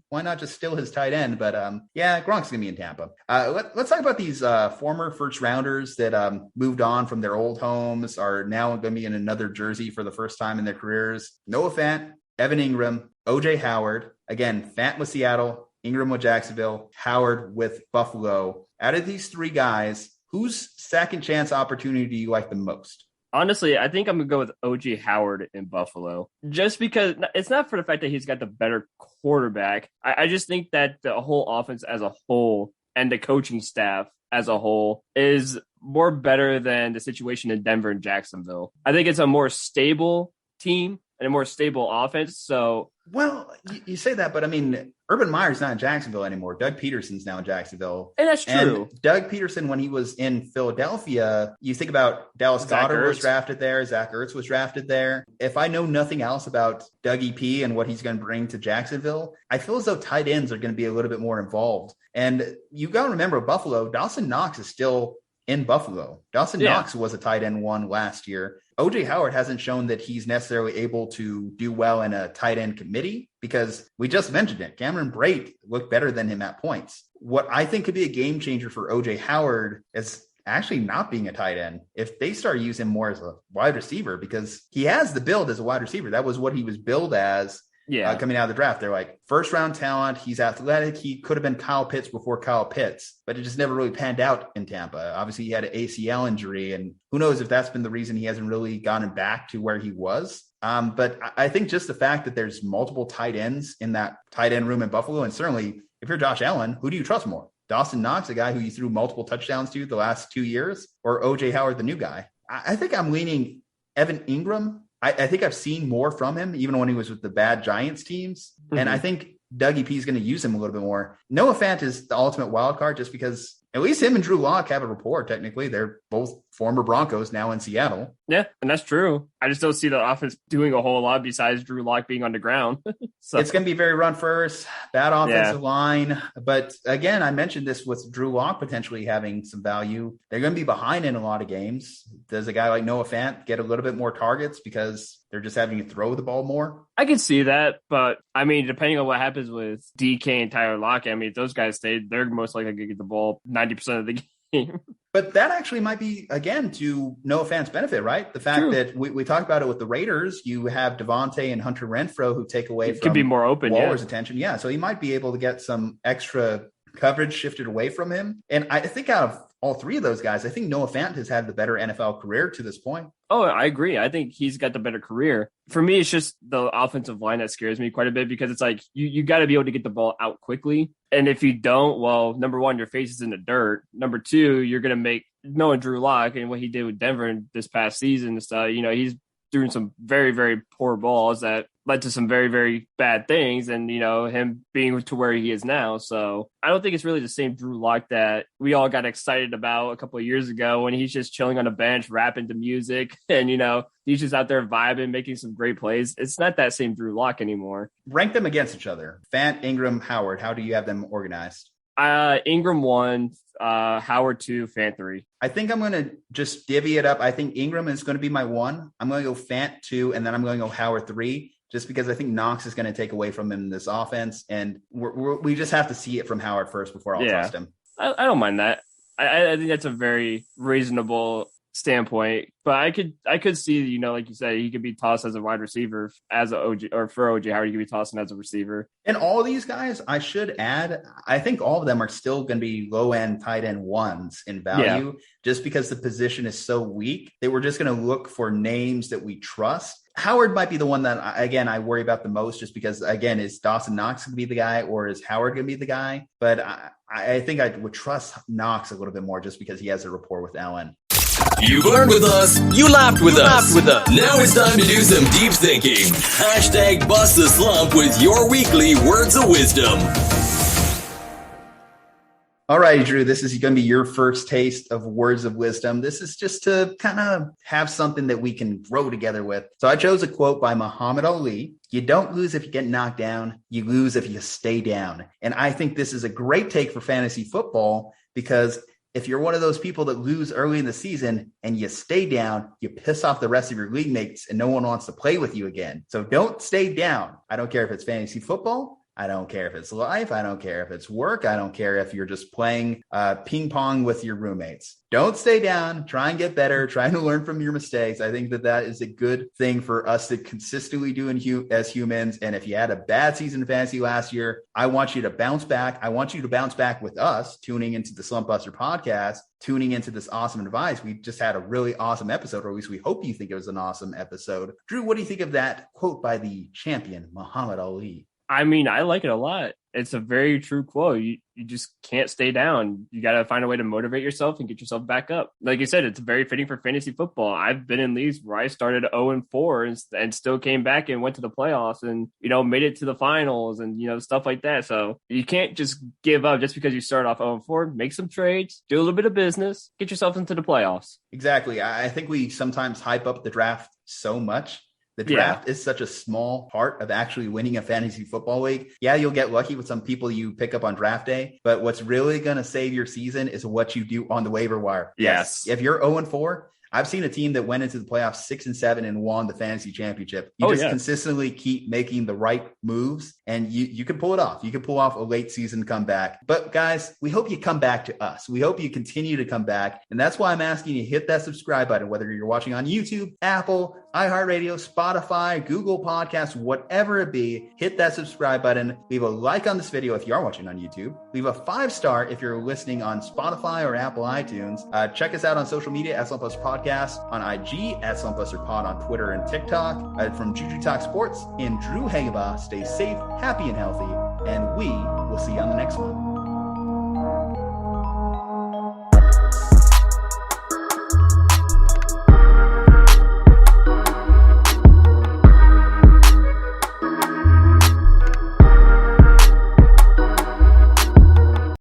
why not just steal his tight end? But Gronk's going to be in Tampa. Let's talk about these former first rounders that moved on from their old homes, are now going to be in another jersey for the first time in their careers. Noah Fant, Evan Engram, OJ Howard. Again, Fant with Seattle, Engram with Jacksonville, Howard with Buffalo. Out of these 3 guys, whose second chance opportunity do you like the most? Honestly, I think I'm going to go with OJ Howard in Buffalo. Just because it's not for the fact that he's got the better quarterback. I just think that the whole offense as a whole and the coaching staff as a whole is more better than the situation in Denver and Jacksonville. I think it's a more stable team and a more stable offense. So Well, you say that, but I mean, Urban Meyer's not in Jacksonville anymore. Doug Peterson's now in Jacksonville. And that's true. And Doug Peterson, when he was in Philadelphia, you think about Dallas Goedert was drafted there. Zach Ertz was drafted there. If I know nothing else about Dougie P and what he's going to bring to Jacksonville, I feel as though tight ends are going to be a little bit more involved. And you got to remember Buffalo, Dawson Knox is still in Buffalo. Dawson Knox was a tight end one last year. OJ Howard hasn't shown that he's necessarily able to do well in a tight end committee because we just mentioned it. Cameron Brate looked better than him at points. What I think could be a game changer for OJ Howard is actually not being a tight end. If they start using him more as a wide receiver, because he has the build as a wide receiver. That was what he was billed as. Coming out of the draft. They're like, first round talent. He's athletic. He could have been Kyle Pitts before Kyle Pitts, but it just never really panned out in Tampa. Obviously, he had an ACL injury, and who knows if that's been the reason he hasn't really gotten back to where he was. But I think just the fact that there's multiple tight ends in that tight end room in Buffalo, and certainly if you're Josh Allen, who do you trust more? Dawson Knox, a guy who you threw multiple touchdowns to the last 2 years, or OJ Howard, the new guy? I think I'm leaning Evan Engram. I think I've seen more from him, even when he was with the bad Giants teams. Mm-hmm. And I think Dougie P is going to use him a little bit more. Noah Fant is the ultimate wild card just because at least him and Drew Lock have a rapport. Technically, they're both former Broncos now in Seattle. Yeah, and that's true. I just don't see the offense doing a whole lot besides Drew Lock being on the ground. So it's going to be very run first, bad offensive line. But again, I mentioned this with Drew Lock potentially having some value. They're going to be behind in a lot of games. Does a guy like Noah Fant get a little bit more targets because they're just having to throw the ball more? I can see that, but I mean, depending on what happens with DK and Tyler Lockett, I mean, if those guys stay, they're most likely to get the ball 90% of the game. But that actually might be, again, to Noah Fant's benefit, right? The fact that we talked about it with the Raiders, you have Davante and Hunter Renfrow who take away from could be more open, Waller's attention. Yeah, so he might be able to get some extra coverage shifted away from him. And I think out of all three of those guys, I think Noah Fant has had the better NFL career to this point. Oh, I agree. I think he's got the better career. For me, it's just the offensive line that scares me quite a bit because it's like you got to be able to get the ball out quickly. And if you don't, well, number one, your face is in the dirt. Number two, you're going to make knowing Drew Lock and what he did with Denver in this past season and stuff. You know, he's doing some very, very poor balls that led to some very, very bad things and, you know, him being to where he is now. So I don't think it's really the same Drew Lock that we all got excited about a couple of years ago when he's just chilling on a bench, rapping to music and, you know, he's just out there vibing, making some great plays. It's not that same Drew Lock anymore. Rank them against each other. Fant, Engram, Howard. How do you have them organized? Engram 1, Howard 2, Fant 3. I think I'm going to just divvy it up. I think Engram is going to be my 1. I'm going to go Fant 2, and then I'm going to go Howard 3. Just because I think Knox is going to take away from him in this offense. And we just have to see it from Howard first before I'll trust him. I don't mind that. I think that's a very reasonable standpoint. But I could see, you know, like you said, he could be tossed as a wide receiver as a OJ, or for OJ Howard, he could be tossed as a receiver. And all of these guys, I should add, I think all of them are still going to be low end tight end 1s in value, just because the position is so weak. They were just going to look for names that we trust. Howard might be the one that, again, I worry about the most just because, again, is Dawson Knox going to be the guy or is Howard going to be the guy? But I think I would trust Knox a little bit more just because he has a rapport with Allen. You learned with us. You laughed with us. Now it's time to do some deep thinking. Hashtag Bust the Slump with your weekly words of wisdom. All right, Drew, this is going to be your first taste of words of wisdom. This is just to kind of have something that we can grow together with. So I chose a quote by Muhammad Ali. You don't lose if you get knocked down. You lose if you stay down. And I think this is a great take for fantasy football because if you're one of those people that lose early in the season and you stay down, you piss off the rest of your league mates and no one wants to play with you again. So don't stay down. I don't care if it's fantasy football. I don't care if it's life. I don't care if it's work. I don't care if you're just playing ping pong with your roommates. Don't stay down. Try and get better. Try to learn from your mistakes. I think that is a good thing for us to consistently do as humans. And if you had a bad season in fantasy last year, I want you to bounce back. I want you to bounce back with us, tuning into the Slumpbuster podcast, tuning into this awesome advice. We just had a really awesome episode, or at least we hope you think it was an awesome episode. Drew, what do you think of that quote by the champion, Muhammad Ali? I mean, I like it a lot. It's a very true quote. You just can't stay down. You got to find a way to motivate yourself and get yourself back up. Like you said, it's very fitting for fantasy football. I've been in leagues where I started 0-4 and still came back and went to the playoffs and, made it to the finals and, stuff like that. So you can't just give up just because you start off 0-4. Make some trades, do a little bit of business, get yourself into the playoffs. Exactly. I think we sometimes hype up the draft so much. The draft is such a small part of actually winning a fantasy football league. Yeah, you'll get lucky with some people you pick up on draft day, but what's really going to save your season is what you do on the waiver wire. Yes. If you're 0-4, I've seen a team that went into the playoffs 6-7 and won the fantasy championship. You consistently keep making the right moves and you can pull it off. You can pull off a late season comeback. But guys, we hope you come back to us. We hope you continue to come back. And that's why I'm asking you to hit that subscribe button, whether you're watching on YouTube, Apple, iHeartRadio, Spotify, Google Podcasts, whatever it be, hit that subscribe button. Leave a like on this video if you are watching on YouTube. Leave a 5-star if you're listening on Spotify or Apple iTunes. Check us out on social media at Slumpbuster Podcast, on IG at Slumpbuster Pod on Twitter and TikTok. From Juju Talk Sports and Drew Hageba, stay safe, happy, and healthy, and we will see you on the next one.